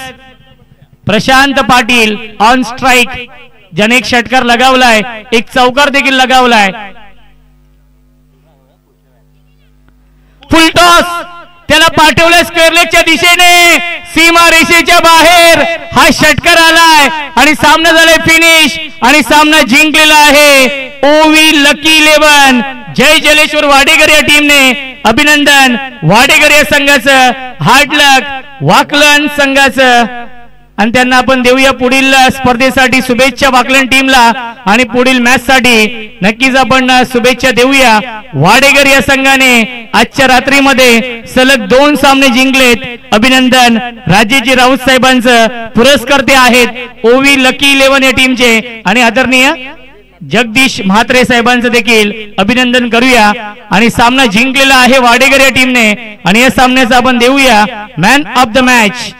प्रशांत पाटील ऑन स्ट्राइक, ज्याने एक षटकार लगावलाय, एक चौकार देखील लगावलाय. फुल टॉस त्याला पाठवलं स्क्वेअरलेगच्या दिशेने. सीमा रेषेच्या बाहेर हा षटकार आलाय आणि सामना झालाय फिनिश आणि सामना जिंकलेला आहे. ओवी लकी 11 जय जलेश्वर वाडेकर या टीमने. अभिनंदन वाडेकर या संघाचं, हार्ड लक वाकलन संघाचं. आणि त्यांना आपण देऊया पुढील स्पर्धेसाठी शुभेच्छा वाकलन टीमला, आणि पुढील मॅच साठी नक्कीच आपण शुभेच्छा देऊया. वाडेकर या संघाने आजच्या रात्रीमध्ये सलग 2 सामने जिंकलेत. अभिनंदन. राजेजी राऊत साहेबांचं पुरस्कार ते आहेत ओवी लकी 11 या टीमचे, आणि आदरणीय जगदीश म्हात्रे साहेबांचं देखील अभिनंदन करूया. आणि सामना जिंकलेला आहे वाडेकर या टीमने, आणि या सामन्याचा आपण देऊया man of the match.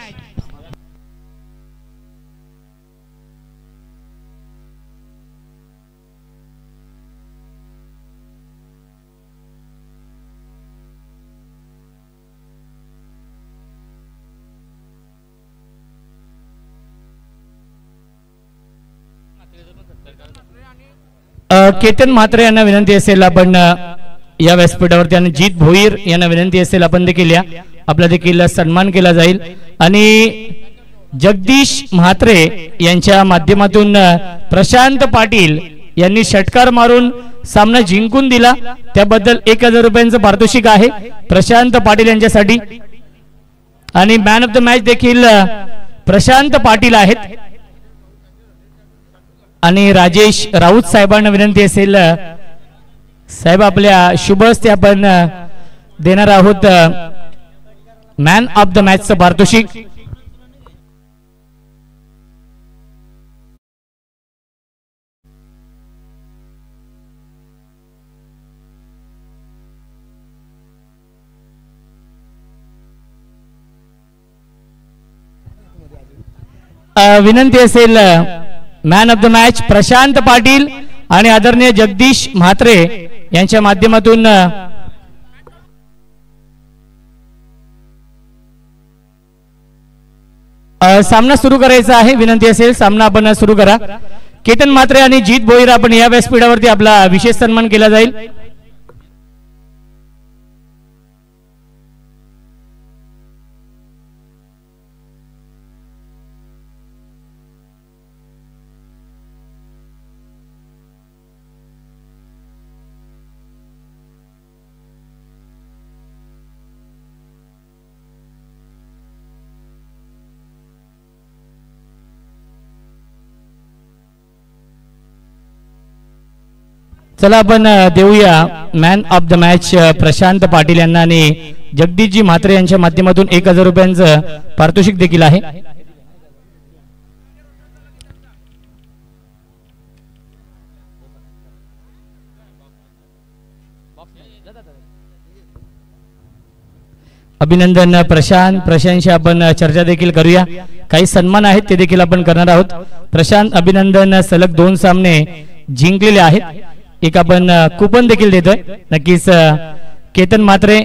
Ketan Mhatre यांना विनंती असेल आपण या व्यासपीठावरती, आणि जीत भोईर यांना विनंती असेल आपण देखील या, आपला देखील सन्मान केला जाईल. आणि जगदीश म्हात्रे यांच्या माध्यमातून प्रशांत पाटील यांनी षटकार मारून सामना जिंकून दिला, त्याबद्दल 1000 रुपयांचं पारितोषिक आहे प्रशांत पाटील यांच्यासाठी. आणि मॅन ऑफ द मॅच देखील प्रशांत पाटील आहेत. आणि राजेश राऊत साहेबांना विनंती असेल, साहेब आपल्या शुभ हस्ते आपण देणार आहोत मॅन ऑफ द मॅचचं पारितोषिक. विनंती असेल man of the match Prashant Patil आणि आदरणीय जगदीश म्हात्रे यांच्या माध्यमातून सामना सुरू करायचा आहे. विनंती असेल सामना आपण सुरू करा. केतन म्हात्रे आणि जीत भोईर आपण या व्यासपीठावरती आपला विशेष सन्मान केला जाईल. चला आपण देऊया man of the match Prashant Patil यांना आणि जगदीशजी म्हात्रे यांच्या माध्यमातून 1000 रुपयांचं पारितोषिक देखील आहे. अभिनंदन प्रशांतशी आपण चर्चा देखील करूया. काही सन्मान आहेत ते देखील आपण करणार आहोत. प्रशांत अभिनंदन, सलग 2 सामने जिंकलेले आहेत. एक आपण कुपन देखील देतोय. नक्कीच केतन म्हात्रे